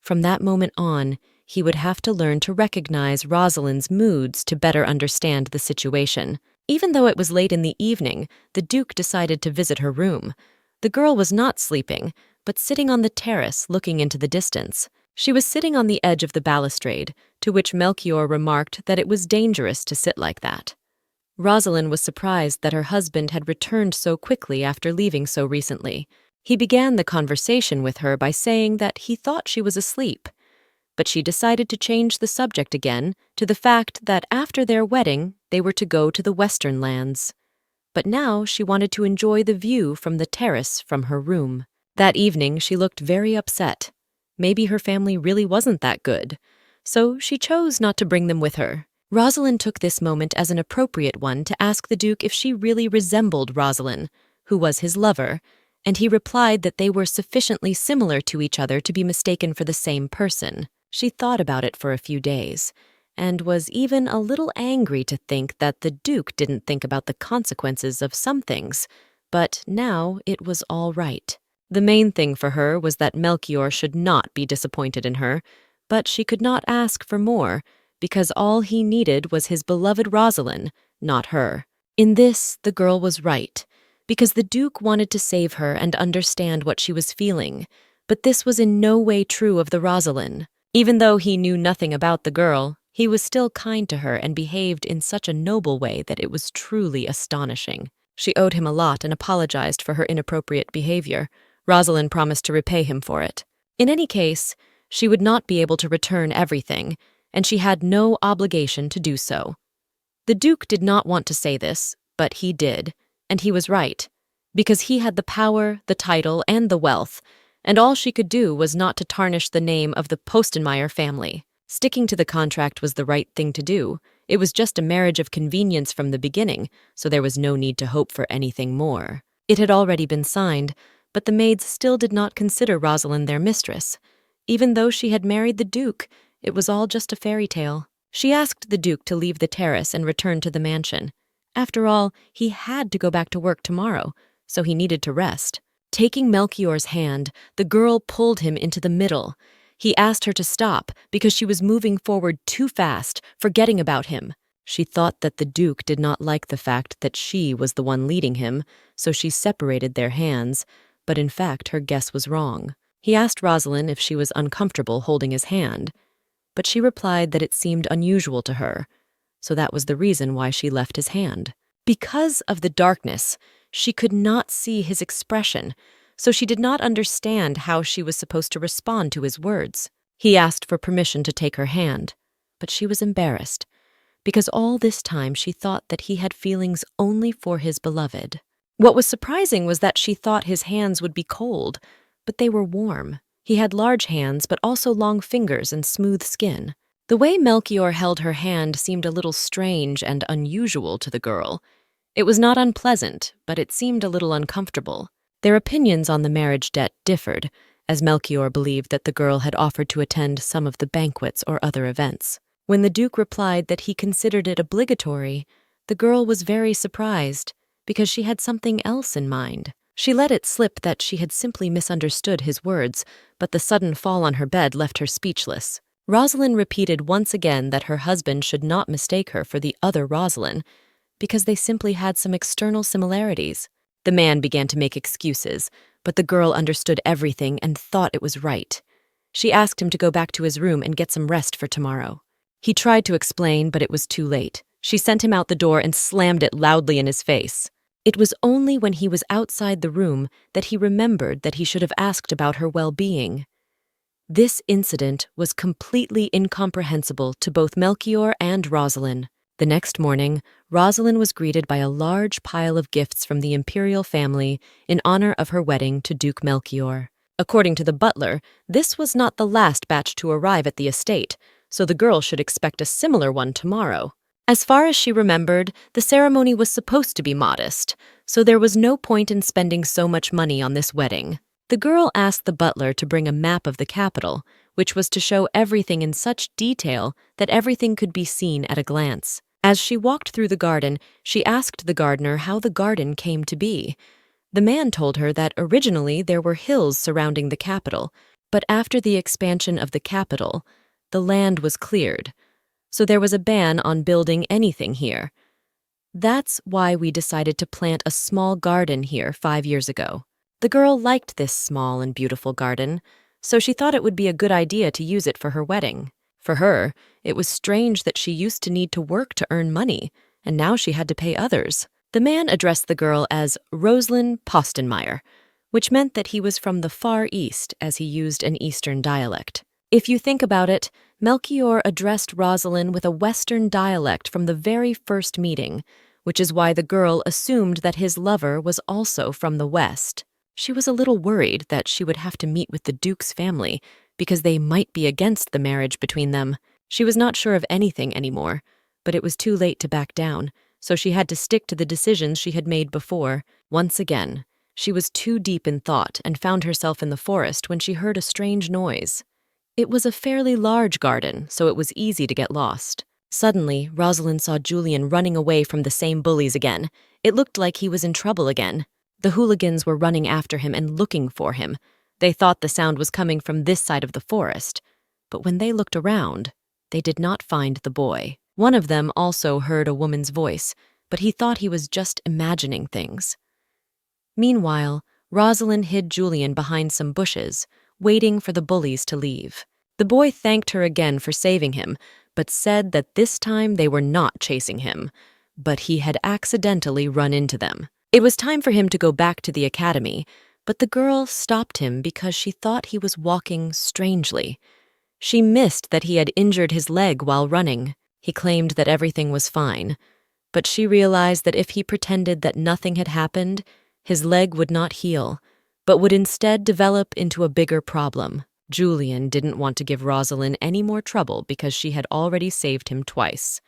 From that moment on, he would have to learn to recognize Rosalind's moods to better understand the situation. Even though it was late in the evening, the Duke decided to visit her room. The girl was not sleeping, but sitting on the terrace looking into the distance. She was sitting on the edge of the balustrade, to which Melchior remarked that it was dangerous to sit like that. Rosalind was surprised that her husband had returned so quickly after leaving so recently. He began the conversation with her by saying that he thought she was asleep. but she decided to change the subject again to the fact that after their wedding, they were to go to the Western lands. But now she wanted to enjoy the view from the terrace from her room. That evening, she looked very upset. Maybe her family really wasn't that good, so she chose not to bring them with her. Rosalind took this moment as an appropriate one to ask the Duke if she really resembled Rosalind, who was his lover, and he replied that they were sufficiently similar to each other to be mistaken for the same person. She thought about it for a few days, and was even a little angry to think that the Duke didn't think about the consequences of some things, but now it was all right. The main thing for her was that Melchior should not be disappointed in her, but she could not ask for more, because all he needed was his beloved Rosalind, not her. In this, the girl was right, because the Duke wanted to save her and understand what she was feeling, but this was in no way true of the Rosalind. Even though he knew nothing about the girl, he was still kind to her and behaved in such a noble way that it was truly astonishing. She owed him a lot and apologized for her inappropriate behavior. Rosalind promised to repay him for it. In any case, she would not be able to return everything, and she had no obligation to do so. The Duke did not want to say this, but he did, and he was right, because he had the power, the title, and the wealth, and all she could do was not to tarnish the name of the Postenmeier family. Sticking to the contract was the right thing to do. It was just a marriage of convenience from the beginning, so there was no need to hope for anything more. It had already been signed, but the maids still did not consider Rosalind their mistress. Even though she had married the Duke, it was all just a fairy tale. She asked the Duke to leave the terrace and return to the mansion. After all, he had to go back to work tomorrow, so he needed to rest. Taking Melchior's hand, the girl pulled him into the middle. He asked her to stop because she was moving forward too fast, forgetting about him. She thought that the Duke did not like the fact that she was the one leading him, so she separated their hands, but in fact her guess was wrong. He asked Rosalind if she was uncomfortable holding his hand, but she replied that it seemed unusual to her, so that was the reason why she left his hand. Because of the darkness, she could not see his expression, so she did not understand how she was supposed to respond to his words. He asked for permission to take her hand, but she was embarrassed, because all this time she thought that he had feelings only for his beloved. What was surprising was that she thought his hands would be cold, but they were warm. He had large hands, but also long fingers and smooth skin. The way Melchior held her hand seemed a little strange and unusual to the girl. It was not unpleasant, but it seemed a little uncomfortable. Their opinions on the marriage debt differed, as Melchior believed that the girl had offered to attend some of the banquets or other events. When the Duke replied that he considered it obligatory, the girl was very surprised, because she had something else in mind. She let it slip that she had simply misunderstood his words, but the sudden fall on her bed left her speechless. Rosalind repeated once again that her husband should not mistake her for the other Rosalind, because they simply had some external similarities. The man began to make excuses, but the girl understood everything and thought it was right. She asked him to go back to his room and get some rest for tomorrow. He tried to explain, but it was too late. She sent him out the door and slammed it loudly in his face. It was only when he was outside the room that he remembered that he should have asked about her well-being. This incident was completely incomprehensible to both Melchior and Rosalind. The next morning, Rosalind was greeted by a large pile of gifts from the imperial family in honor of her wedding to Duke Melchior. According to the butler, this was not the last batch to arrive at the estate, so the girl should expect a similar one tomorrow. As far as she remembered, the ceremony was supposed to be modest, so there was no point in spending so much money on this wedding. The girl asked the butler to bring a map of the capital, which was to show everything in such detail that everything could be seen at a glance. As she walked through the garden, she asked the gardener how the garden came to be. The man told her that originally there were hills surrounding the capital, but after the expansion of the capital, the land was cleared, so there was a ban on building anything here. That's why we decided to plant a small garden here 5 years ago. The girl liked this small and beautiful garden, so she thought it would be a good idea to use it for her wedding. For her, it was strange that she used to need to work to earn money, and now she had to pay others. The man addressed the girl as Rosalind Postenmeier, which meant that he was from the Far East, as he used an Eastern dialect. If you think about it, Melchior addressed Rosalind with a Western dialect from the very first meeting, which is why the girl assumed that his lover was also from the West. She was a little worried that she would have to meet with the Duke's family because they might be against the marriage between them. She was not sure of anything anymore, but it was too late to back down, so she had to stick to the decisions she had made before. Once again, she was too deep in thought and found herself in the forest when she heard a strange noise. It was a fairly large garden, so it was easy to get lost. Suddenly, Rosalind saw Julian running away from the same bullies again. It looked like he was in trouble again. The hooligans were running after him and looking for him. They thought the sound was coming from this side of the forest. But when they looked around, they did not find the boy. One of them also heard a woman's voice, but he thought he was just imagining things. Meanwhile, Rosalind hid Julian behind some bushes, waiting for the bullies to leave. The boy thanked her again for saving him, but said that this time they were not chasing him, but he had accidentally run into them. It was time for him to go back to the academy, but the girl stopped him because she thought he was walking strangely. She missed that he had injured his leg while running. He claimed that everything was fine, but she realized that if he pretended that nothing had happened, his leg would not heal, but would instead develop into a bigger problem. Julian didn't want to give Rosalind any more trouble because she had already saved him twice.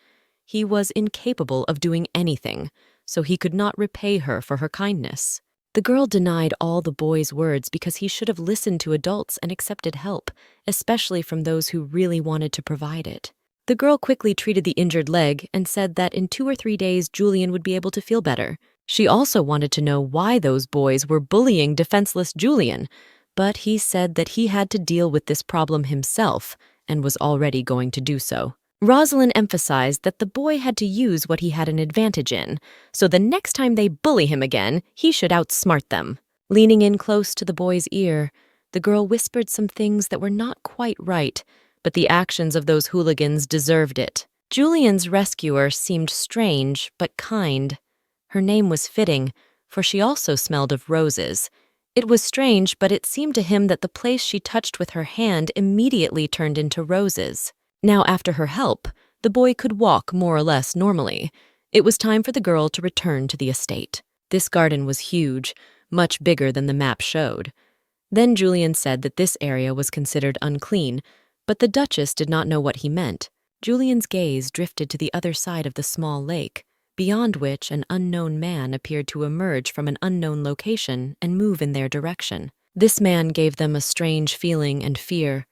He was incapable of doing anything, so he could not repay her for her kindness. The girl denied all the boy's words because he should have listened to adults and accepted help, especially from those who really wanted to provide it. The girl quickly treated the injured leg and said that in 2 or 3 days Julian would be able to feel better. She also wanted to know why those boys were bullying defenseless Julian, but he said that he had to deal with this problem himself and was already going to do so. Rosalind emphasized that the boy had to use what he had an advantage in, so the next time they bully him again, he should outsmart them. Leaning in close to the boy's ear, the girl whispered some things that were not quite right, but the actions of those hooligans deserved it. Julian's rescuer seemed strange but kind. Her name was fitting, for she also smelled of roses. It was strange, but it seemed to him that the place she touched with her hand immediately turned into roses. Now, after her help, the boy could walk more or less normally. It was time for the girl to return to the estate. This garden was huge, much bigger than the map showed. Then Julian said that this area was considered unclean, but the Duchess did not know what he meant. Julian's gaze drifted to the other side of the small lake, beyond which an unknown man appeared to emerge from an unknown location and move in their direction. This man gave them a strange feeling and fear.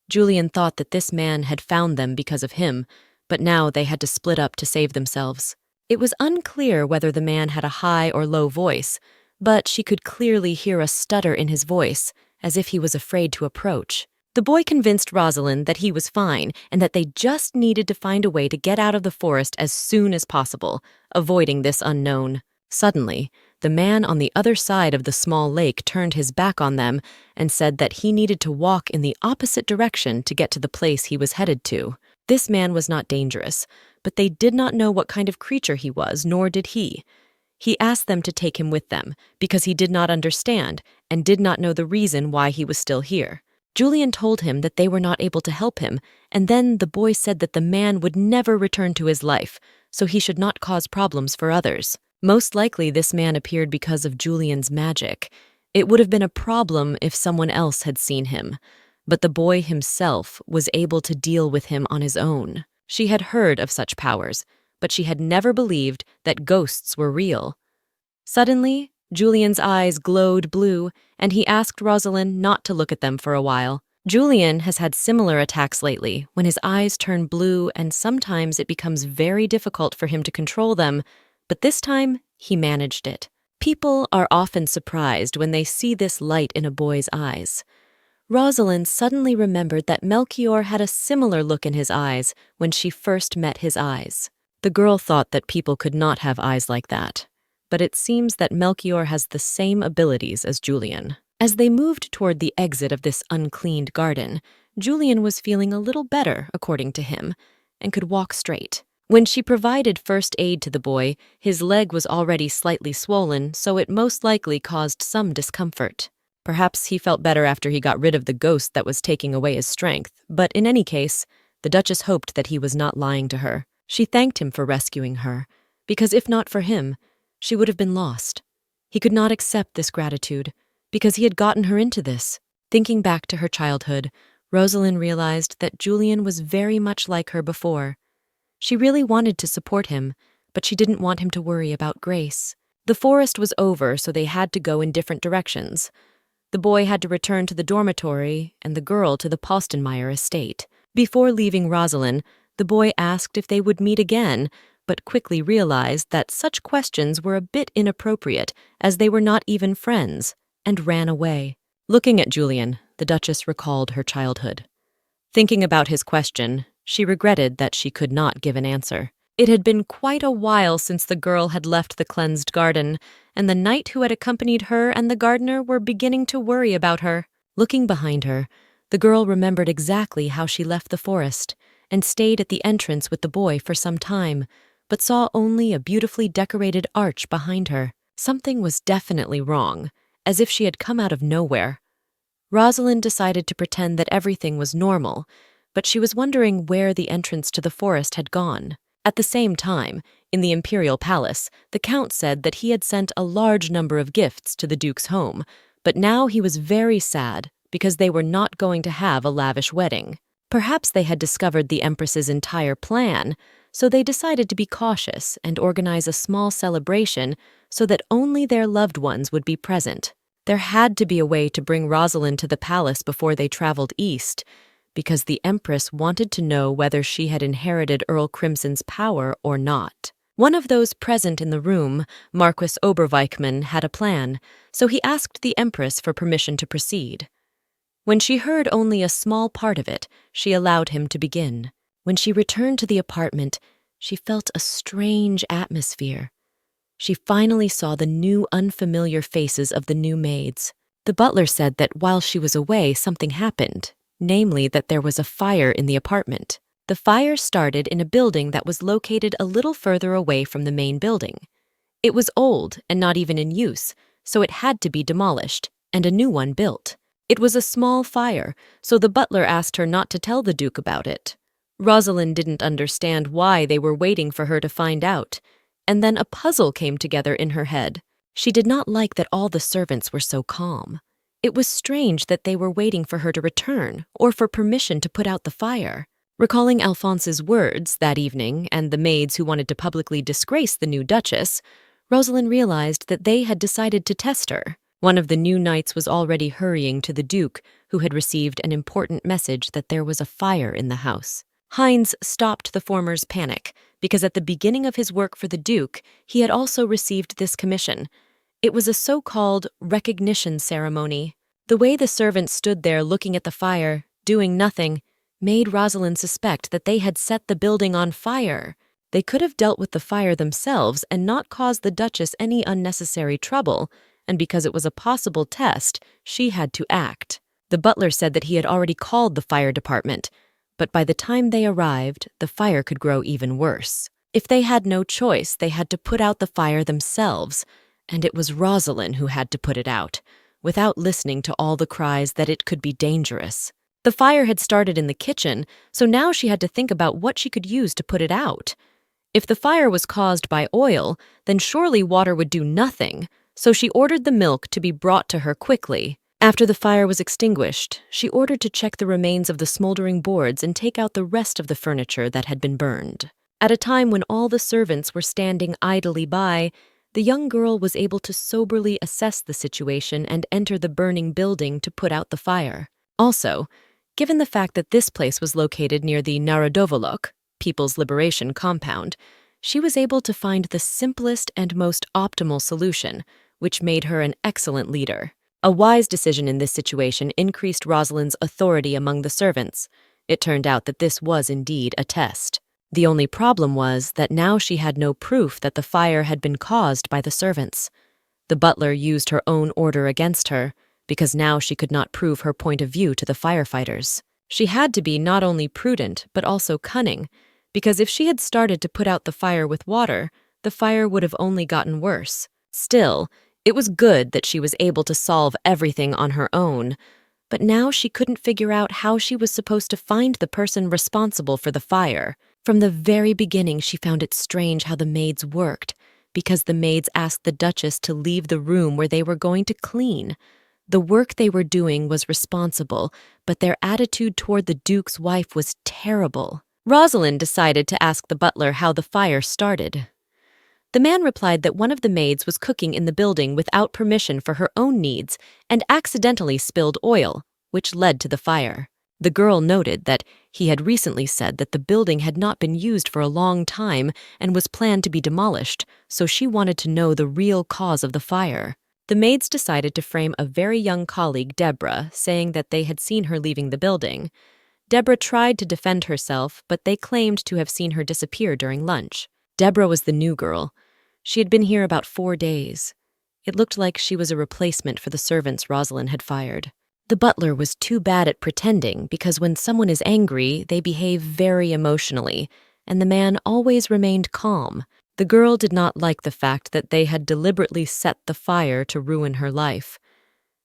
Julian thought that this man had found them because of him, but now they had to split up to save themselves. It was unclear whether the man had a high or low voice, but she could clearly hear a stutter in his voice, as if he was afraid to approach. The boy convinced Rosalind that he was fine and that they just needed to find a way to get out of the forest as soon as possible, avoiding this unknown. Suddenly, the man on the other side of the small lake turned his back on them and said that he needed to walk in the opposite direction to get to the place he was headed to. This man was not dangerous, but they did not know what kind of creature he was, nor did he. He asked them to take him with them because he did not understand and did not know the reason why he was still here. Julian told him that they were not able to help him, and then the boy said that the man would never return to his life, so he should not cause problems for others. Most likely this man appeared because of Julian's magic. It would have been a problem if someone else had seen him, but the boy himself was able to deal with him on his own. She had heard of such powers, but she had never believed that ghosts were real. Suddenly, Julian's eyes glowed blue, and he asked Rosalind not to look at them for a while. Julian has had similar attacks lately, when his eyes turn blue and sometimes it becomes very difficult for him to control them, but this time he managed it. People are often surprised when they see this light in a boy's eyes. Rosalind suddenly remembered that Melchior had a similar look in his eyes when she first met his eyes. The girl thought that people could not have eyes like that, but it seems that Melchior has the same abilities as Julian. As they moved toward the exit of this uncleaned garden, Julian was feeling a little better, according to him, and could walk straight. When she provided first aid to the boy, his leg was already slightly swollen, so it most likely caused some discomfort. Perhaps he felt better after he got rid of the ghost that was taking away his strength, but in any case, the Duchess hoped that he was not lying to her. She thanked him for rescuing her, because if not for him, she would have been lost. He could not accept this gratitude, because he had gotten her into this. Thinking back to her childhood, Rosalind realized that Julian was very much like her before. She really wanted to support him, but she didn't want him to worry about Grace. The forest was over, so they had to go in different directions. The boy had to return to the dormitory, and the girl to the Postenmeyer estate. Before leaving Rosalind, the boy asked if they would meet again, but quickly realized that such questions were a bit inappropriate, as they were not even friends, and ran away. Looking at Julian, the Duchess recalled her childhood. Thinking about his question, she regretted that she could not give an answer. It had been quite a while since the girl had left the cleansed garden, and the knight who had accompanied her and the gardener were beginning to worry about her. Looking behind her, the girl remembered exactly how she left the forest and stayed at the entrance with the boy for some time, but saw only a beautifully decorated arch behind her. Something was definitely wrong, as if she had come out of nowhere. Rosalind decided to pretend that everything was normal, but she was wondering where the entrance to the forest had gone. At the same time, in the imperial palace, the count said that he had sent a large number of gifts to the duke's home, but now he was very sad because they were not going to have a lavish wedding. Perhaps they had discovered the Empress's entire plan, so they decided to be cautious and organize a small celebration so that only their loved ones would be present. There had to be a way to bring Rosalind to the palace before they traveled east, because the Empress wanted to know whether she had inherited Earl Crimson's power or not. One of those present in the room, Marquis Oberweichmann, had a plan, so he asked the Empress for permission to proceed. When she heard only a small part of it, she allowed him to begin. When she returned to the apartment, she felt a strange atmosphere. She finally saw the new, unfamiliar faces of the new maids. The butler said that while she was away, something happened. Namely, that there was a fire in the apartment. The fire started in a building that was located a little further away from the main building. It was old and not even in use, so it had to be demolished, and a new one built. It was a small fire, so the butler asked her not to tell the Duke about it. Rosalind didn't understand why they were waiting for her to find out, and then a puzzle came together in her head. She did not like that all the servants were so calm. It was strange that they were waiting for her to return or for permission to put out the fire. Recalling Alphonse's words that evening and the maids who wanted to publicly disgrace the new Duchess, Rosalind realized that they had decided to test her. One of the new knights was already hurrying to the Duke, who had received an important message that there was a fire in the house. Heinz stopped the former's panic, because at the beginning of his work for the Duke, he had also received this commission. It was a so-called recognition ceremony. The way the servants stood there looking at the fire, doing nothing, made Rosalind suspect that they had set the building on fire. They could have dealt with the fire themselves and not caused the Duchess any unnecessary trouble, and because it was a possible test, she had to act. The butler said that he had already called the fire department, but by the time they arrived, the fire could grow even worse. If they had no choice, they had to put out the fire themselves, and it was Rosalind who had to put it out, without listening to all the cries that it could be dangerous. The fire had started in the kitchen, so now she had to think about what she could use to put it out. If the fire was caused by oil, then surely water would do nothing, so she ordered the milk to be brought to her quickly. After the fire was extinguished, she ordered to check the remains of the smoldering boards and take out the rest of the furniture that had been burned. At a time when all the servants were standing idly by, the young girl was able to soberly assess the situation and enter the burning building to put out the fire. Also, given the fact that this place was located near the Narodovolok, People's Liberation Compound, she was able to find the simplest and most optimal solution, which made her an excellent leader. A wise decision in this situation increased Rosalind's authority among the servants. It turned out that this was indeed a test. The only problem was that now she had no proof that the fire had been caused by the servants. The butler used her own order against her, because now she could not prove her point of view to the firefighters. She had to be not only prudent, but also cunning, because if she had started to put out the fire with water, the fire would have only gotten worse. Still, It was good that she was able to solve everything on her own, but now she couldn't figure out how she was supposed to find the person responsible for the fire. From the very beginning, she found it strange how the maids worked, because the maids asked the Duchess to leave the room where they were going to clean. The work they were doing was responsible, but their attitude toward the Duke's wife was terrible. Rosalind decided to ask the butler how the fire started. The man replied that one of the maids was cooking in the building without permission for her own needs and accidentally spilled oil, which led to the fire. The girl noted that he had recently said that the building had not been used for a long time and was planned to be demolished, so she wanted to know the real cause of the fire. The maids decided to frame a very young colleague, Deborah, saying that they had seen her leaving the building. Deborah tried to defend herself, but they claimed to have seen her disappear during lunch. Deborah was the new girl. She had been here about 4 days. It looked like she was a replacement for the servants Rosalind had fired. The butler was too bad at pretending because when someone is angry, they behave very emotionally, and the man always remained calm. The girl did not like the fact that they had deliberately set the fire to ruin her life.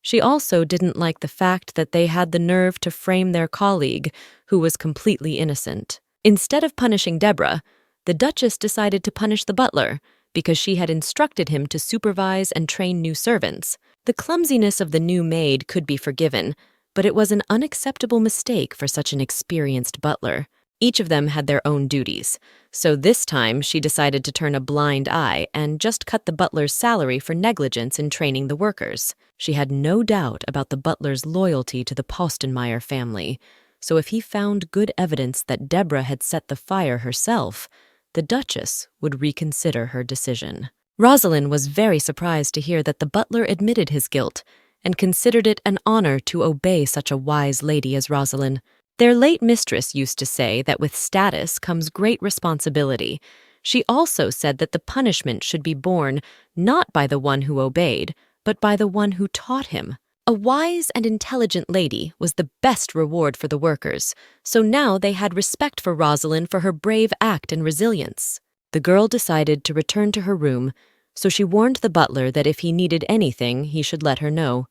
She also didn't like the fact that they had the nerve to frame their colleague, who was completely innocent. Instead of punishing Deborah, the Duchess decided to punish the butler, because she had instructed him to supervise and train new servants. The clumsiness of the new maid could be forgiven, but it was an unacceptable mistake for such an experienced butler. Each of them had their own duties, so this time she decided to turn a blind eye and just cut the butler's salary for negligence in training the workers. She had no doubt about the butler's loyalty to the Postenmeier family, so if he found good evidence that Deborah had set the fire herself, the Duchess would reconsider her decision. Rosalind was very surprised to hear that the butler admitted his guilt and considered it an honor to obey such a wise lady as Rosalind. Their late mistress used to say that with status comes great responsibility. She also said that the punishment should be borne not by the one who obeyed, but by the one who taught him. A wise and intelligent lady was the best reward for the workers, so now they had respect for Rosalind for her brave act and resilience. The girl decided to return to her room, so she warned the butler that if he needed anything, he should let her know.